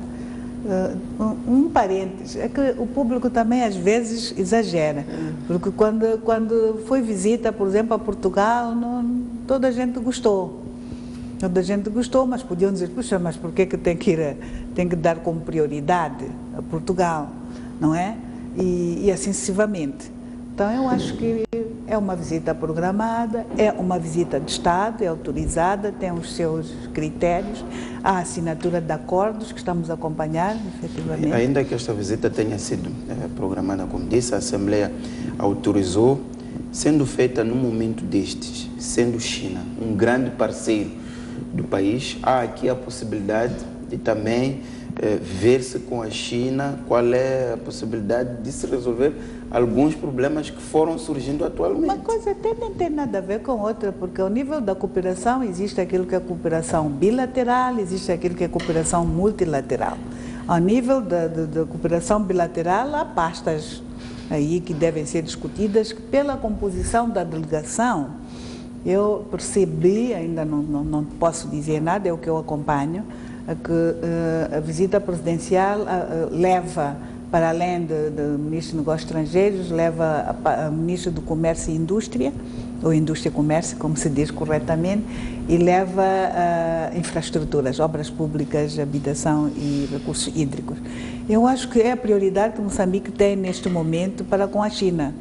Um parênteses, é que o público também às vezes exagera, porque quando foi visita, por exemplo, a Portugal, toda a gente gostou. Toda a gente gostou, mas podiam dizer, puxa, mas por que tem que dar como prioridade a Portugal, não é? E assim sucessivamente. Então, eu acho que é uma visita programada, é uma visita de Estado, é autorizada, tem os seus critérios, há assinatura de acordos que estamos a acompanhar, efetivamente. Ainda que esta visita tenha sido programada, como disse, a Assembleia autorizou, sendo feita num momento destes, sendo China um grande parceiro do país, há aqui a possibilidade de também ver-se com a China qual é a possibilidade de se resolver alguns problemas que foram surgindo atualmente. Uma coisa até nem tem nada a ver com outra, porque ao nível da cooperação existe aquilo que é cooperação bilateral, existe aquilo que é cooperação multilateral. Ao nível da cooperação bilateral há pastas aí que devem ser discutidas pela composição da delegação Eu percebi, ainda não posso dizer nada, é o que eu acompanho, que a visita presidencial leva, para além do Ministro dos Negócios Estrangeiros, leva a Ministro do Comércio e Indústria, ou Indústria e Comércio, como se diz corretamente, e leva infraestruturas, obras públicas, habitação e recursos hídricos. Eu acho que é a prioridade que Moçambique tem neste momento para com a China.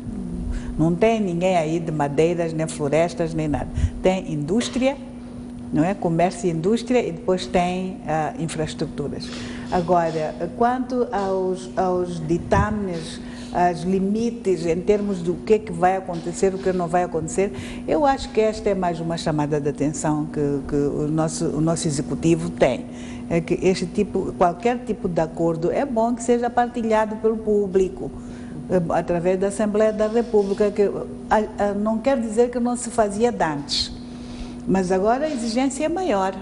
Não tem ninguém aí de madeiras, nem florestas, nem nada. Tem indústria, não é? Comércio e indústria, e depois tem infraestruturas. Agora, quanto aos ditames, aos limites em termos do que vai acontecer, o que não vai acontecer, eu acho que esta é mais uma chamada de atenção que o nosso executivo tem. É que qualquer tipo de acordo é bom que seja partilhado pelo público, através da Assembleia da República, que não quer dizer que não se fazia antes, mas agora a exigência é maior,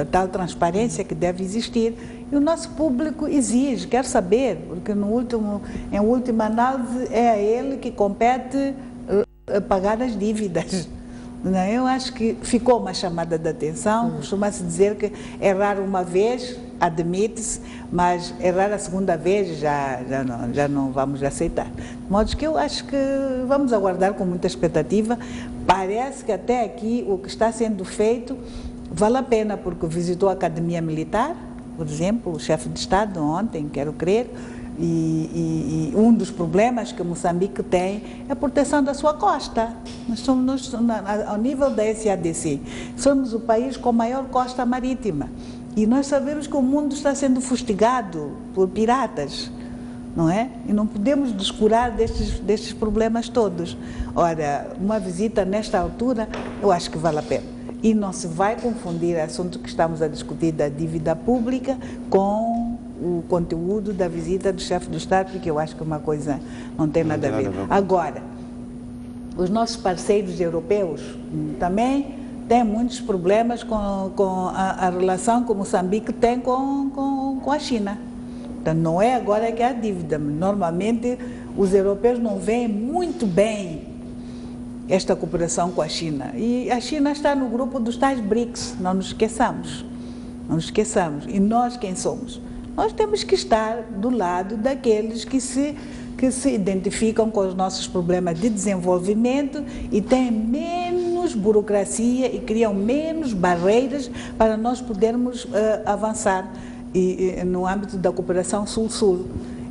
a tal transparência que deve existir, e o nosso público exige, quer saber, porque em última análise é a ele que compete pagar as dívidas. Eu acho que ficou uma chamada de atenção, costuma-se dizer que errar uma vez admite-se, mas errar a segunda vez já não vamos aceitar. De modo que eu acho que vamos aguardar com muita expectativa. Parece que até aqui o que está sendo feito vale a pena, porque visitou a Academia Militar, por exemplo, o chefe de Estado ontem, quero crer, e um dos problemas que Moçambique tem é a proteção da sua costa. Nós somos, ao nível da SADC, somos o país com a maior costa marítima. E nós sabemos que o mundo está sendo fustigado por piratas, não é? E não podemos descurar destes problemas todos. Ora, uma visita nesta altura, eu acho que vale a pena. E não se vai confundir o assunto que estamos a discutir da dívida pública com o conteúdo da visita do chefe do Estado, porque eu acho que uma coisa não tem nada a ver. Agora, os nossos parceiros europeus também têm muitos problemas com a relação que Moçambique tem com a China. Então, não é agora que há dívida. Normalmente, os europeus não veem muito bem esta cooperação com a China. E a China está no grupo dos tais BRICS, não nos esqueçamos. Não nos esqueçamos. E nós quem somos? Nós temos que estar do lado daqueles que se identificam com os nossos problemas de desenvolvimento e têm menos burocracia e criam menos barreiras para nós podermos avançar no âmbito da cooperação Sul-Sul.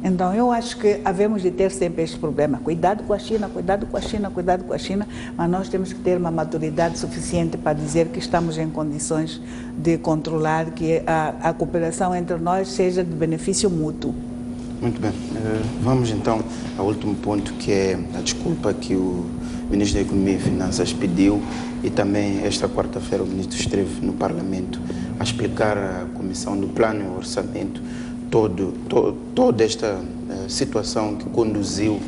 Então, eu acho que havemos de ter sempre este problema. Cuidado com a China, cuidado com a China, cuidado com a China, mas nós temos que ter uma maturidade suficiente para dizer que estamos em condições de controlar que a cooperação entre nós seja de benefício mútuo. Muito bem. Vamos então ao último ponto, que é a desculpa que o Ministro da Economia e Finanças pediu, e também esta quarta-feira o Ministro esteve no Parlamento a explicar à Comissão do Plano e Orçamento toda esta situação que conduziu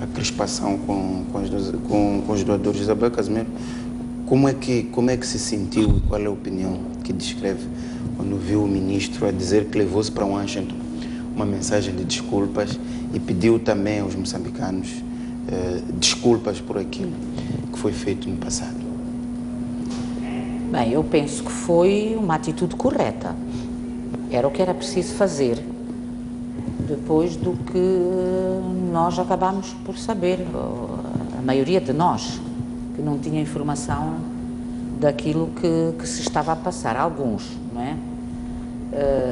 à crispação com os doadores. Isabel Casimiro, como é que se sentiu e qual é a opinião que descreve quando viu o ministro a dizer que levou-se para Washington uma mensagem de desculpas e pediu também aos moçambicanos desculpas por aquilo que foi feito no passado? Bem, eu penso que foi uma atitude correta. Era o que era preciso fazer, depois do que nós acabámos por saber, a maioria de nós, que não tinha informação daquilo que se estava a passar, alguns, não é?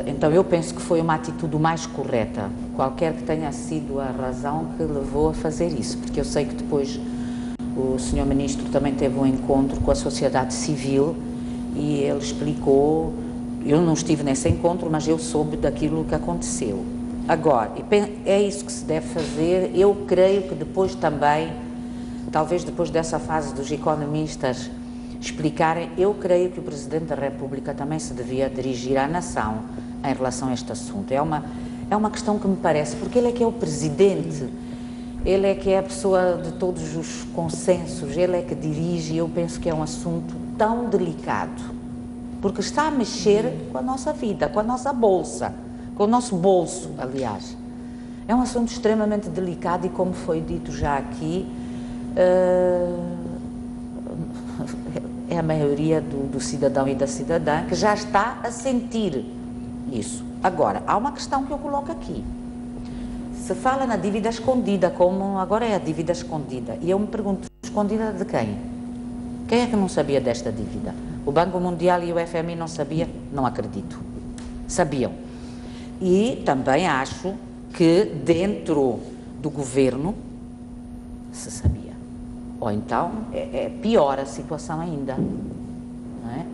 Então eu penso que foi uma atitude mais correta, qualquer que tenha sido a razão que levou a fazer isso, porque eu sei que depois o Sr. Ministro também teve um encontro com a sociedade civil e ele explicou. Eu não estive nesse encontro, mas eu soube daquilo que aconteceu. Agora, é isso que se deve fazer. Eu creio que depois também, talvez depois dessa fase dos economistas explicarem, eu creio que o Presidente da República também se devia dirigir à nação em relação a este assunto. É uma questão que me parece, porque ele é que é o Presidente, ele é que é a pessoa de todos os consensos, ele é que dirige, e eu penso que é um assunto tão delicado, porque está a mexer com a nossa vida, com a nossa bolsa, com o nosso bolso, aliás. É um assunto extremamente delicado e, como foi dito já aqui, é a maioria do cidadão e da cidadã que já está a sentir isso. Agora, há uma questão que eu coloco aqui. Se fala na dívida escondida, como agora é a dívida escondida, e eu me pergunto, escondida de quem? Quem é que não sabia desta dívida? O Banco Mundial e o FMI não sabiam? Não acredito. Sabiam. E também acho que dentro do governo se sabia. Ou então é pior a situação ainda. Não é?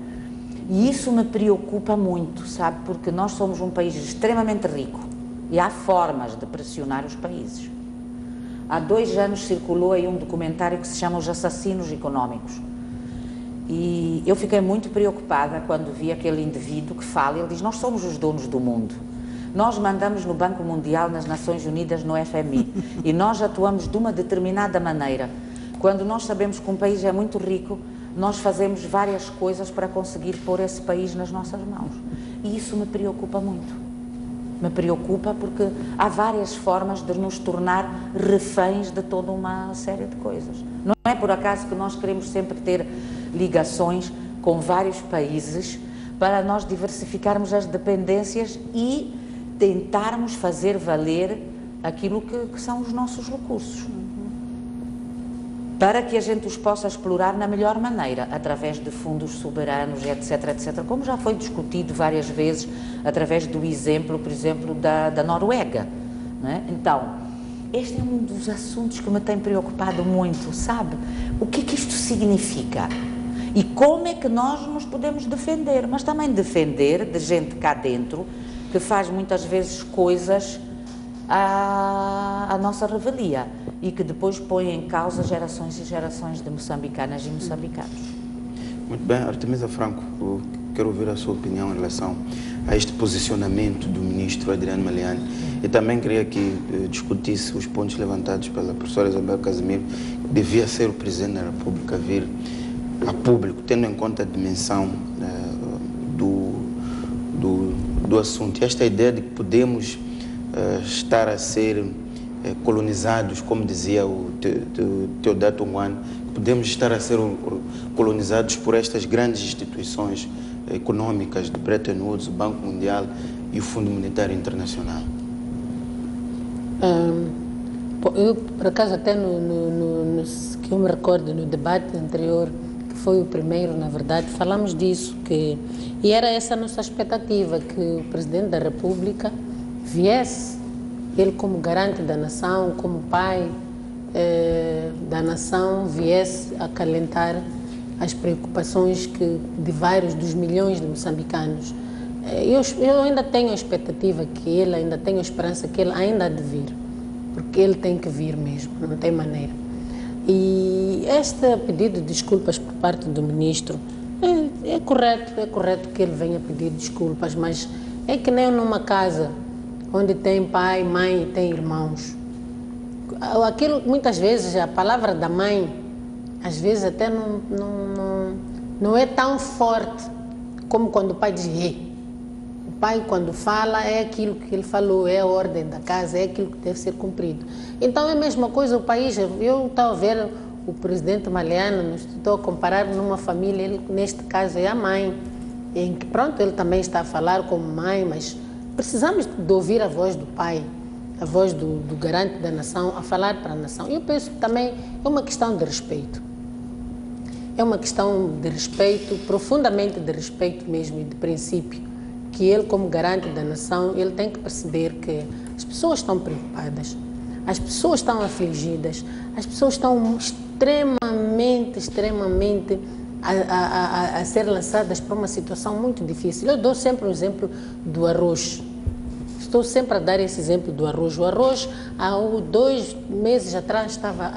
E isso me preocupa muito, sabe? Porque nós somos um país extremamente rico e há formas de pressionar os países. Há 2 anos circulou aí um documentário que se chama Os Assassinos Económicos. E eu fiquei muito preocupada quando vi aquele indivíduo que fala, ele diz, nós somos os donos do mundo. Nós mandamos no Banco Mundial, nas Nações Unidas, no FMI, e nós atuamos de uma determinada maneira. Quando nós sabemos que um país é muito rico, nós fazemos várias coisas para conseguir pôr esse país nas nossas mãos. E isso me preocupa muito. Me preocupa porque há várias formas de nos tornar reféns de toda uma série de coisas. Não é por acaso que nós queremos sempre ter ligações com vários países para nós diversificarmos as dependências e tentarmos fazer valer aquilo que são os nossos recursos. Para que a gente os possa explorar na melhor maneira, através de fundos soberanos, etc, etc, como já foi discutido várias vezes, através do exemplo, por exemplo, da Noruega. Não é? Então, este é um dos assuntos que me tem preocupado muito, sabe? O que é que isto significa? E como é que nós nos podemos defender? Mas também defender de gente cá dentro, que faz muitas vezes coisas à nossa revelia e que depois põe em causa gerações e gerações de moçambicanas e moçambicanos. Muito bem, Artemisa Franco, eu quero ouvir a sua opinião em relação a este posicionamento do ministro Adriano Maliani e também queria que discutisse os pontos levantados pela professora Isabel Casimiro, que devia ser o Presidente da República vir a público, tendo em conta a dimensão do assunto. E esta ideia de que podemos estar a ser colonizados, como dizia o Teodato Moana, podemos estar a ser colonizados por estas grandes instituições econômicas de Bretton Woods, o Banco Mundial e o Fundo Monetário Internacional. Eu, por acaso, até que eu me recordo no debate anterior, que foi o primeiro, na verdade, falamos disso, e era essa a nossa expectativa, que o Presidente da República viesse, ele como garante da nação, como pai da nação, viesse acalentar as preocupações de vários dos milhões de moçambicanos. Eu ainda tenho a expectativa que ele, ainda tenho a esperança que ele ainda há de vir, porque ele tem que vir mesmo, não tem maneira. E este pedido de desculpas por parte do ministro é correto que ele venha pedir desculpas, mas é que nem numa casa onde tem pai, mãe e tem irmãos. Aquilo, muitas vezes, a palavra da mãe, às vezes até não é tão forte como quando o pai diz "ei". O pai, quando fala, é aquilo que ele falou, é a ordem da casa, é aquilo que deve ser cumprido. Então é a mesma coisa o país. Eu estava a ver o presidente Maliani, estou a comparar numa família, ele, neste caso é a mãe, em que pronto, ele também está a falar como mãe, mas precisamos de ouvir a voz do pai, a voz do garante da nação, a falar para a nação. Eu penso que também é uma questão de respeito. É uma questão de respeito, profundamente de respeito mesmo e de princípio, que ele, como garante da nação, ele tem que perceber que as pessoas estão preocupadas, as pessoas estão afligidas, as pessoas estão extremamente a ser lançadas para uma situação muito difícil. Eu dou sempre o exemplo do arroz. Estou sempre a dar esse exemplo do arroz. O arroz, há 2 meses atrás, estava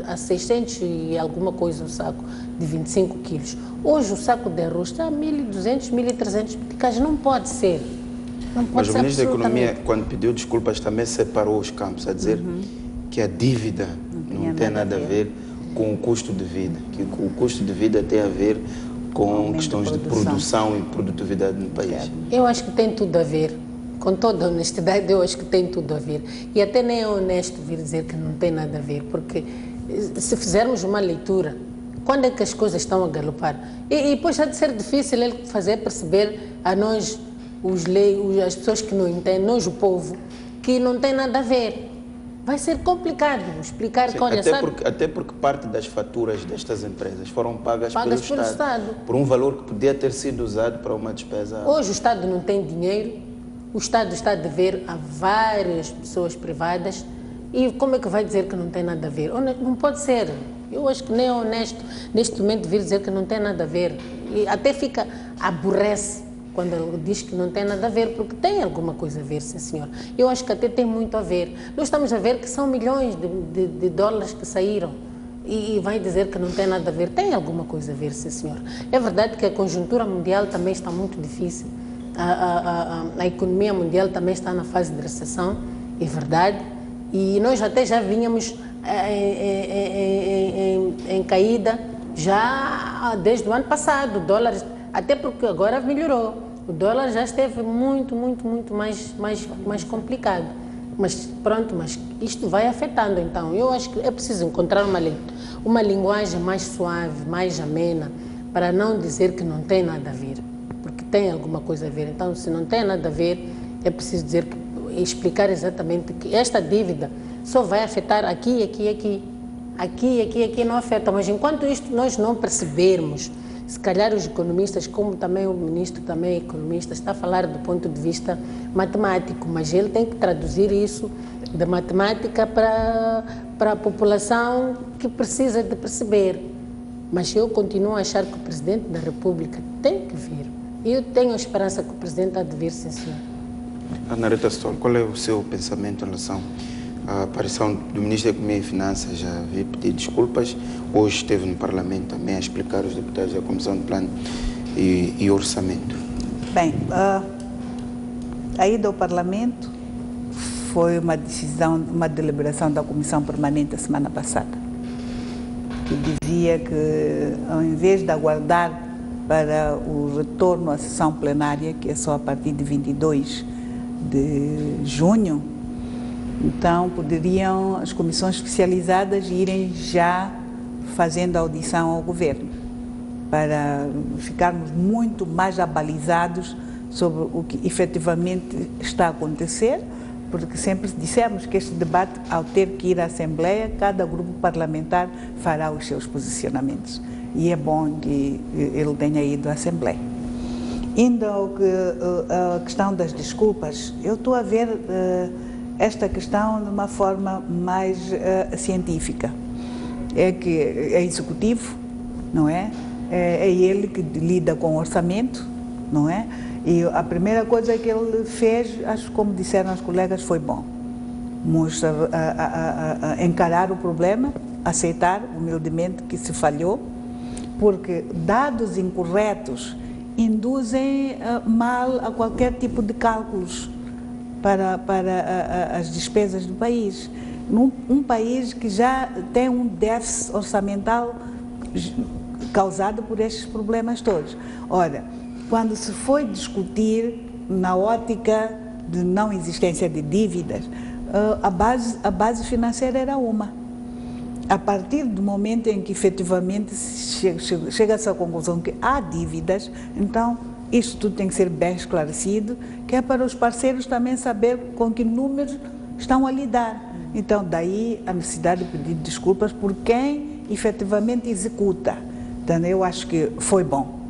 a 600 e alguma coisa o saco, de 25 quilos. Hoje o saco de arroz está a 1.200, 1.300 meticais. Não pode ser. Não pode. Mas o ministro da Economia, quando pediu desculpas, também separou os campos, a dizer que a dívida não tem nada a ver com o custo de vida, que o custo de vida tem a ver com questões de produção e produtividade no país. Eu acho que tem tudo a ver. Com toda a honestidade, eu acho que tem tudo a ver. E até nem é honesto vir dizer que não tem nada a ver, porque se fizermos uma leitura, quando é que as coisas estão a galopar? E depois há de ser difícil ele fazer perceber a nós, as pessoas que não entendem, nós o povo, que não tem nada a ver. Vai ser complicado explicar que, olha, até porque parte das faturas destas empresas foram pagas pelo Estado. Por um valor que podia ter sido usado para uma despesa. Hoje o Estado não tem dinheiro, o Estado está a dever a várias pessoas privadas e como é que vai dizer que não tem nada a ver? Não pode ser. Eu acho que nem é honesto neste momento vir dizer que não tem nada a ver. E até aborrece quando ele diz que não tem nada a ver, porque tem alguma coisa a ver, sim senhor. Eu acho que até tem muito a ver. Nós estamos a ver que são milhões de dólares que saíram e vai dizer que não tem nada a ver. Tem alguma coisa a ver, sim senhor. É verdade que a conjuntura mundial também está muito difícil. A economia mundial também está na fase de recessão, é verdade. E nós até já vínhamos em caída já desde o ano passado. O dólar, até porque agora melhorou. O dólar já esteve muito mais complicado. Mas pronto, mas isto vai afetando então. Eu acho que é preciso encontrar uma linguagem mais suave, mais amena, para não dizer que não tem nada a ver. Porque tem alguma coisa a ver. Então, se não tem nada a ver, é preciso explicar exatamente que esta dívida só vai afetar aqui, não afeta. Mas enquanto isto nós não percebermos, se calhar os economistas, como também o ministro também é economista, está a falar do ponto de vista matemático, mas ele tem que traduzir isso da matemática para a população que precisa de perceber. Mas eu continuo a achar que o Presidente da República tem que vir. E eu tenho a esperança que o Presidente há de vir, sim, senhor. Ana Rita Stoll, qual é o seu pensamento em relação à aparição do Ministro da Economia e Finanças? Já vi pedir desculpas. Hoje esteve no Parlamento também a explicar aos deputados da Comissão de Plano e Orçamento. Bem, a ida ao Parlamento foi uma decisão, uma deliberação da Comissão Permanente a semana passada, que dizia que, ao invés de aguardar para o retorno à sessão plenária, que é só a partir de 22 de junho, então poderiam as comissões especializadas irem já fazendo audição ao governo, para ficarmos muito mais abalizados sobre o que efetivamente está a acontecer, porque sempre dissemos que este debate, ao ter que ir à Assembleia, cada grupo parlamentar fará os seus posicionamentos. E é bom que ele tenha ido à Assembleia. Indo à questão das desculpas, eu estou a ver esta questão de uma forma mais científica. É que é executivo, não é? É ele que lida com o orçamento, não é? E a primeira coisa que ele fez, acho, como disseram os colegas, foi bom. Encarar o problema, aceitar humildemente que se falhou, porque dados incorretos induzem mal a qualquer tipo de cálculos para as despesas do país. Um país que já tem um déficit orçamental causado por estes problemas todos. Ora, quando se foi discutir na ótica de não existência de dívidas, a base financeira era uma. A partir do momento em que efetivamente chega-se à conclusão que há dívidas, então isto tudo tem que ser bem esclarecido, que é para os parceiros também saber com que números estão a lidar. Então, daí a necessidade de pedir desculpas por quem efetivamente executa. Então, eu acho que foi bom.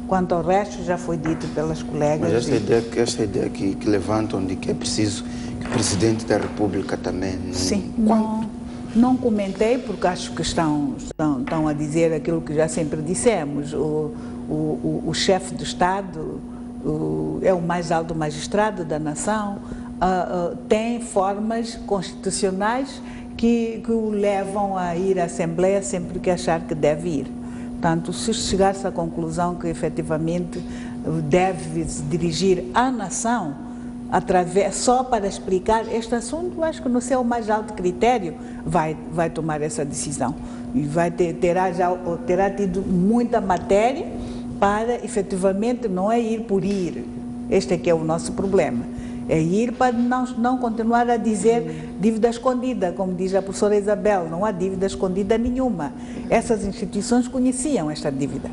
Quanto ao resto, já foi dito pelas colegas. Mas esta ideia que levantam de que é preciso que o Presidente da República também... Sim, não comentei, porque acho que estão a dizer aquilo que já sempre dissemos. O chefe do Estado é o mais alto magistrado da nação, tem formas constitucionais que o levam a ir à Assembleia sempre que achar que deve ir. Portanto, se chegar-se à conclusão que efetivamente deve se dirigir à nação, só para explicar este assunto, acho que no seu mais alto critério vai tomar essa decisão. E terá tido muita matéria para efetivamente não é ir por ir. Este é que é o nosso problema. É ir para não continuar a dizer dívida escondida, como diz a professora Isabel, não há dívida escondida nenhuma. Essas instituições conheciam esta dívida.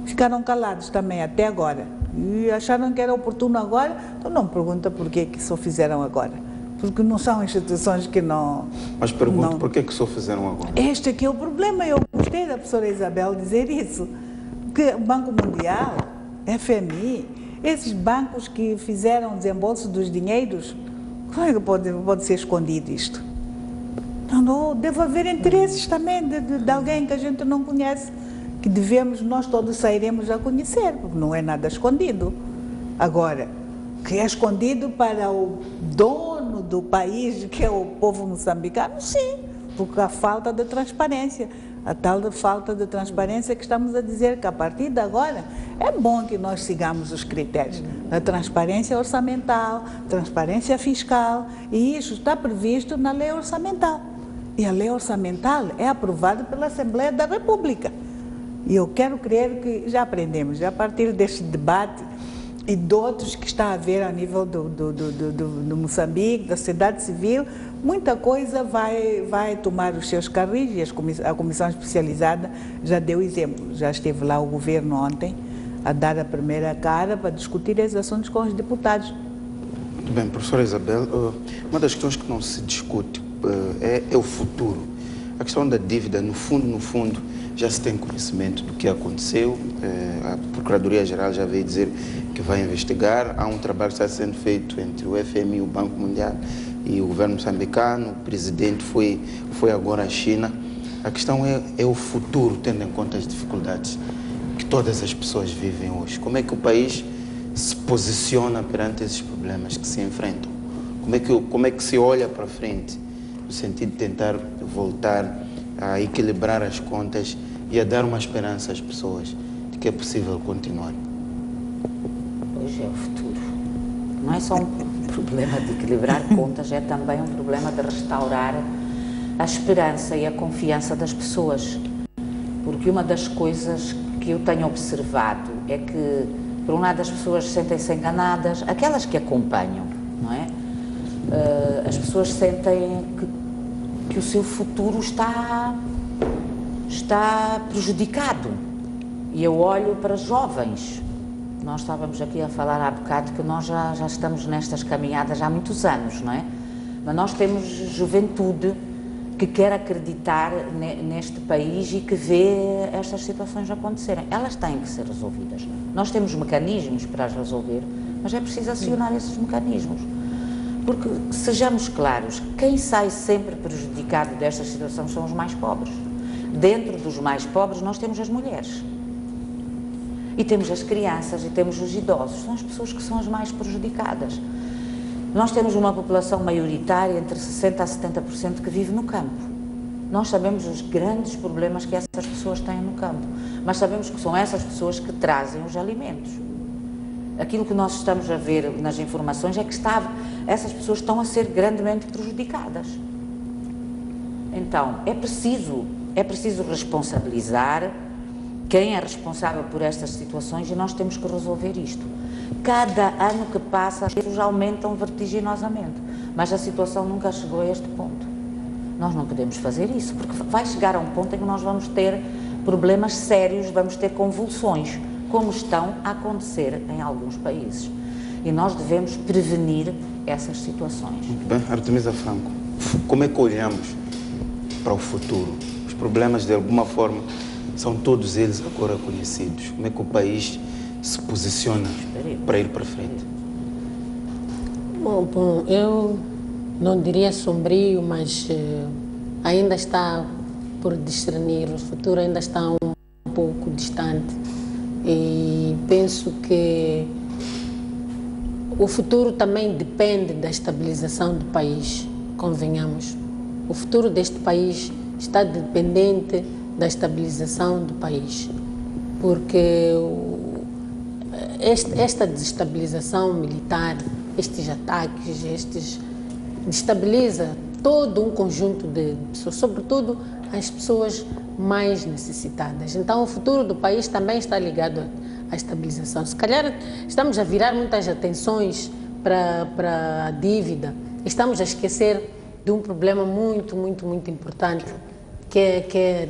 Ficaram calados também até agora. E acharam que era oportuno agora, então não me pergunta por que só fizeram agora. Porque não são instituições que não... Mas pergunto por que só fizeram agora? Este aqui é o problema. Eu gostei da professora Isabel dizer isso. Porque o Banco Mundial, FMI, esses bancos que fizeram desembolso dos dinheiros, como é que pode ser escondido isto? Não, deve haver interesses também de alguém que a gente não conhece, que nós todos sairemos a conhecer, porque não é nada escondido. Agora, que é escondido para o dono do país, que é o povo moçambicano, sim, porque há falta de transparência. A tal falta de transparência que estamos a dizer que a partir de agora é bom que nós sigamos os critérios da transparência orçamental, transparência fiscal, e isso está previsto na lei orçamental. E a lei orçamental é aprovada pela Assembleia da República. E eu quero crer que já aprendemos, a partir deste debate e de outros que está a haver a nível do Moçambique, da sociedade civil, muita coisa vai tomar os seus carris, e a Comissão Especializada já deu exemplo. Já esteve lá o governo ontem a dar a primeira cara para discutir esses assuntos com os deputados. Muito bem, professora Isabel, uma das questões que não se discute é o futuro. A questão da dívida, no fundo, já se tem conhecimento do que aconteceu. A Procuradoria-Geral já veio dizer que vai investigar. Há um trabalho que está sendo feito entre o FMI e o Banco Mundial e o governo moçambicano. O presidente foi agora à China. A questão é o futuro, tendo em conta as dificuldades que todas as pessoas vivem hoje. Como é que o país se posiciona perante esses problemas que se enfrentam? Como é que se olha para frente, no sentido de tentar voltar a equilibrar as contas e a dar uma esperança às pessoas de que é possível continuar? Hoje é o futuro. Não é só um problema de equilibrar contas, é também um problema de restaurar a esperança e a confiança das pessoas. Porque uma das coisas que eu tenho observado é que, por um lado, as pessoas sentem-se enganadas, aquelas que acompanham, não é? As pessoas sentem que o seu futuro está prejudicado. E eu olho para os jovens. Nós estávamos aqui a falar há bocado que nós já estamos nestas caminhadas há muitos anos, não é? Mas nós temos juventude que quer acreditar neste país e que vê estas situações acontecerem. Elas têm que ser resolvidas. Nós temos mecanismos para as resolver, mas é preciso acionar esses mecanismos. Porque, sejamos claros, quem sai sempre prejudicado desta situação são os mais pobres. Dentro dos mais pobres nós temos as mulheres. E temos as crianças e temos os idosos. São as pessoas que são as mais prejudicadas. Nós temos uma população maioritária, entre 60% a 70%, que vive no campo. Nós sabemos os grandes problemas que essas pessoas têm no campo, mas sabemos que são essas pessoas que trazem os alimentos. Aquilo que nós estamos a ver nas informações é que essas pessoas estão a ser grandemente prejudicadas. Então, é preciso responsabilizar quem é responsável por estas situações e nós temos que resolver isto. Cada ano que passa, as coisas aumentam vertiginosamente, mas a situação nunca chegou a este ponto. Nós não podemos fazer isso, porque vai chegar a um ponto em que nós vamos ter problemas sérios, vamos ter convulsões, como estão a acontecer em alguns países. E nós devemos prevenir essas situações. Muito bem. Artemisa Franco, como é que olhamos para o futuro? Os problemas, de alguma forma, são todos eles agora conhecidos. Como é que o país se posiciona para ir para frente? Bom, eu não diria sombrio, mas ainda está por discernir. O futuro ainda está um pouco distante. E penso que o futuro também depende da estabilização do país, convenhamos. O futuro deste país está dependente da estabilização do país, porque esta desestabilização militar, estes ataques, destabiliza todo um conjunto de pessoas, sobretudo as pessoas mais necessitadas. Então, o futuro do país também está ligado à estabilização. Se calhar estamos a virar muitas atenções para a dívida, estamos a esquecer de um problema muito importante, que é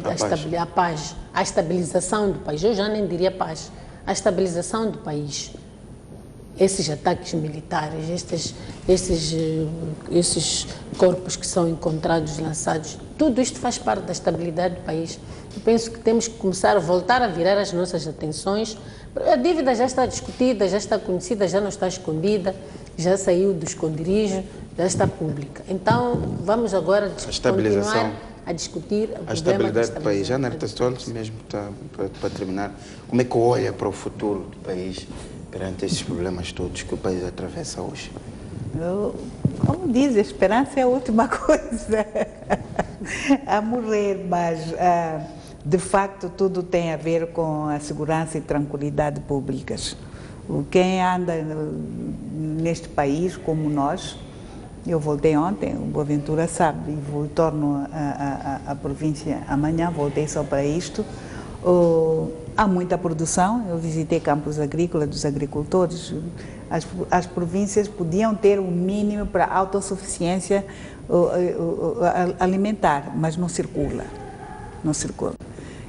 a paz, a estabilização do país. Eu já nem diria paz, a estabilização do país. Esses ataques militares, esses corpos que são encontrados, lançados, tudo isto faz parte da estabilidade do país. Eu penso que temos que começar a voltar a virar as nossas atenções. A dívida já está discutida, já está conhecida, já não está escondida, já saiu do esconderijo, já está pública. Então, vamos agora continuar a discutir a estabilidade do país. Ana Rita Stoll, mesmo para terminar, como é que olha para o futuro do país perante estes problemas todos que o país atravessa hoje? Como diz, a esperança é a última coisa a morrer, mas de facto tudo tem a ver com a segurança e tranquilidade públicas. Quem anda neste país como nós, eu voltei ontem, o Boaventura sabe, e torno a província amanhã, voltei só para isto. Há muita produção, eu visitei campos agrícolas dos agricultores. As províncias podiam ter o mínimo para autossuficiência alimentar, mas não circula. Não circula.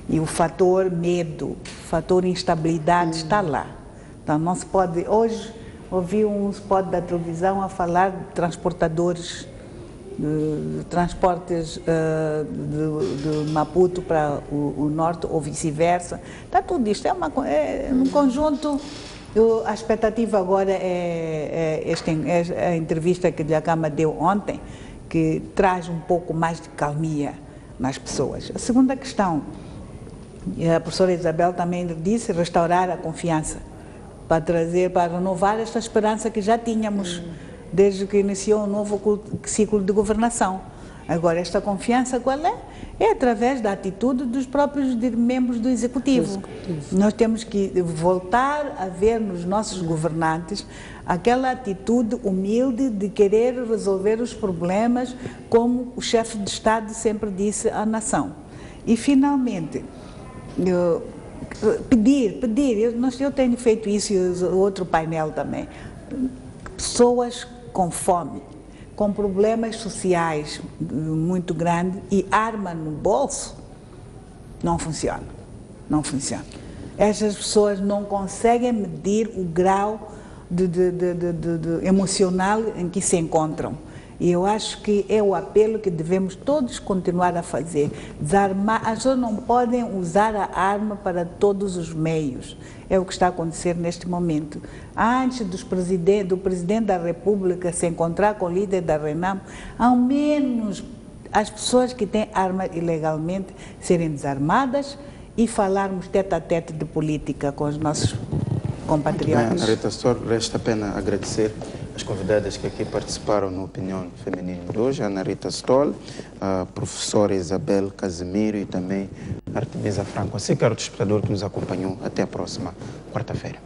E o fator medo, o fator instabilidade está lá. Então não se pode... Hoje ouvi um spot da televisão a falar de transportadores, de transportes de Maputo para o norte ou vice-versa. Está tudo isto, é um conjunto. A expectativa agora é a entrevista que Dhlakama deu ontem, que traz um pouco mais de calmia nas pessoas. A segunda questão, a professora Isabel também disse, restaurar a confiança, para renovar esta esperança que já tínhamos desde que iniciou um novo ciclo de governação. Agora, esta confiança qual é? É através da atitude dos próprios membros do Executivo. Nós temos que voltar a ver nos nossos governantes aquela atitude humilde de querer resolver os problemas, como o chefe de Estado sempre disse à nação. E, finalmente, pedir, eu tenho feito isso e o outro painel também, pessoas com fome, com problemas sociais muito grandes e arma no bolso, não funciona, não funciona. Essas pessoas não conseguem medir o grau de emocional em que se encontram. E eu acho que é o apelo que devemos todos continuar a fazer. Desarmar, as pessoas não podem usar a arma para todos os meios. É o que está a acontecer neste momento. Antes do Presidente da República se encontrar com o líder da RENAM, ao menos as pessoas que têm arma ilegalmente serem desarmadas e falarmos tete-a-tete de política com os nossos compatriotas. Ana Rita Stoll, resta apenas agradecer as convidadas que aqui participaram no Opinião Feminina de hoje, a Ana Rita Stoll, a professora Isabel Casimiro e também a Artemisa Franco. Assim, caro espectador que nos acompanhou, até a próxima quarta-feira.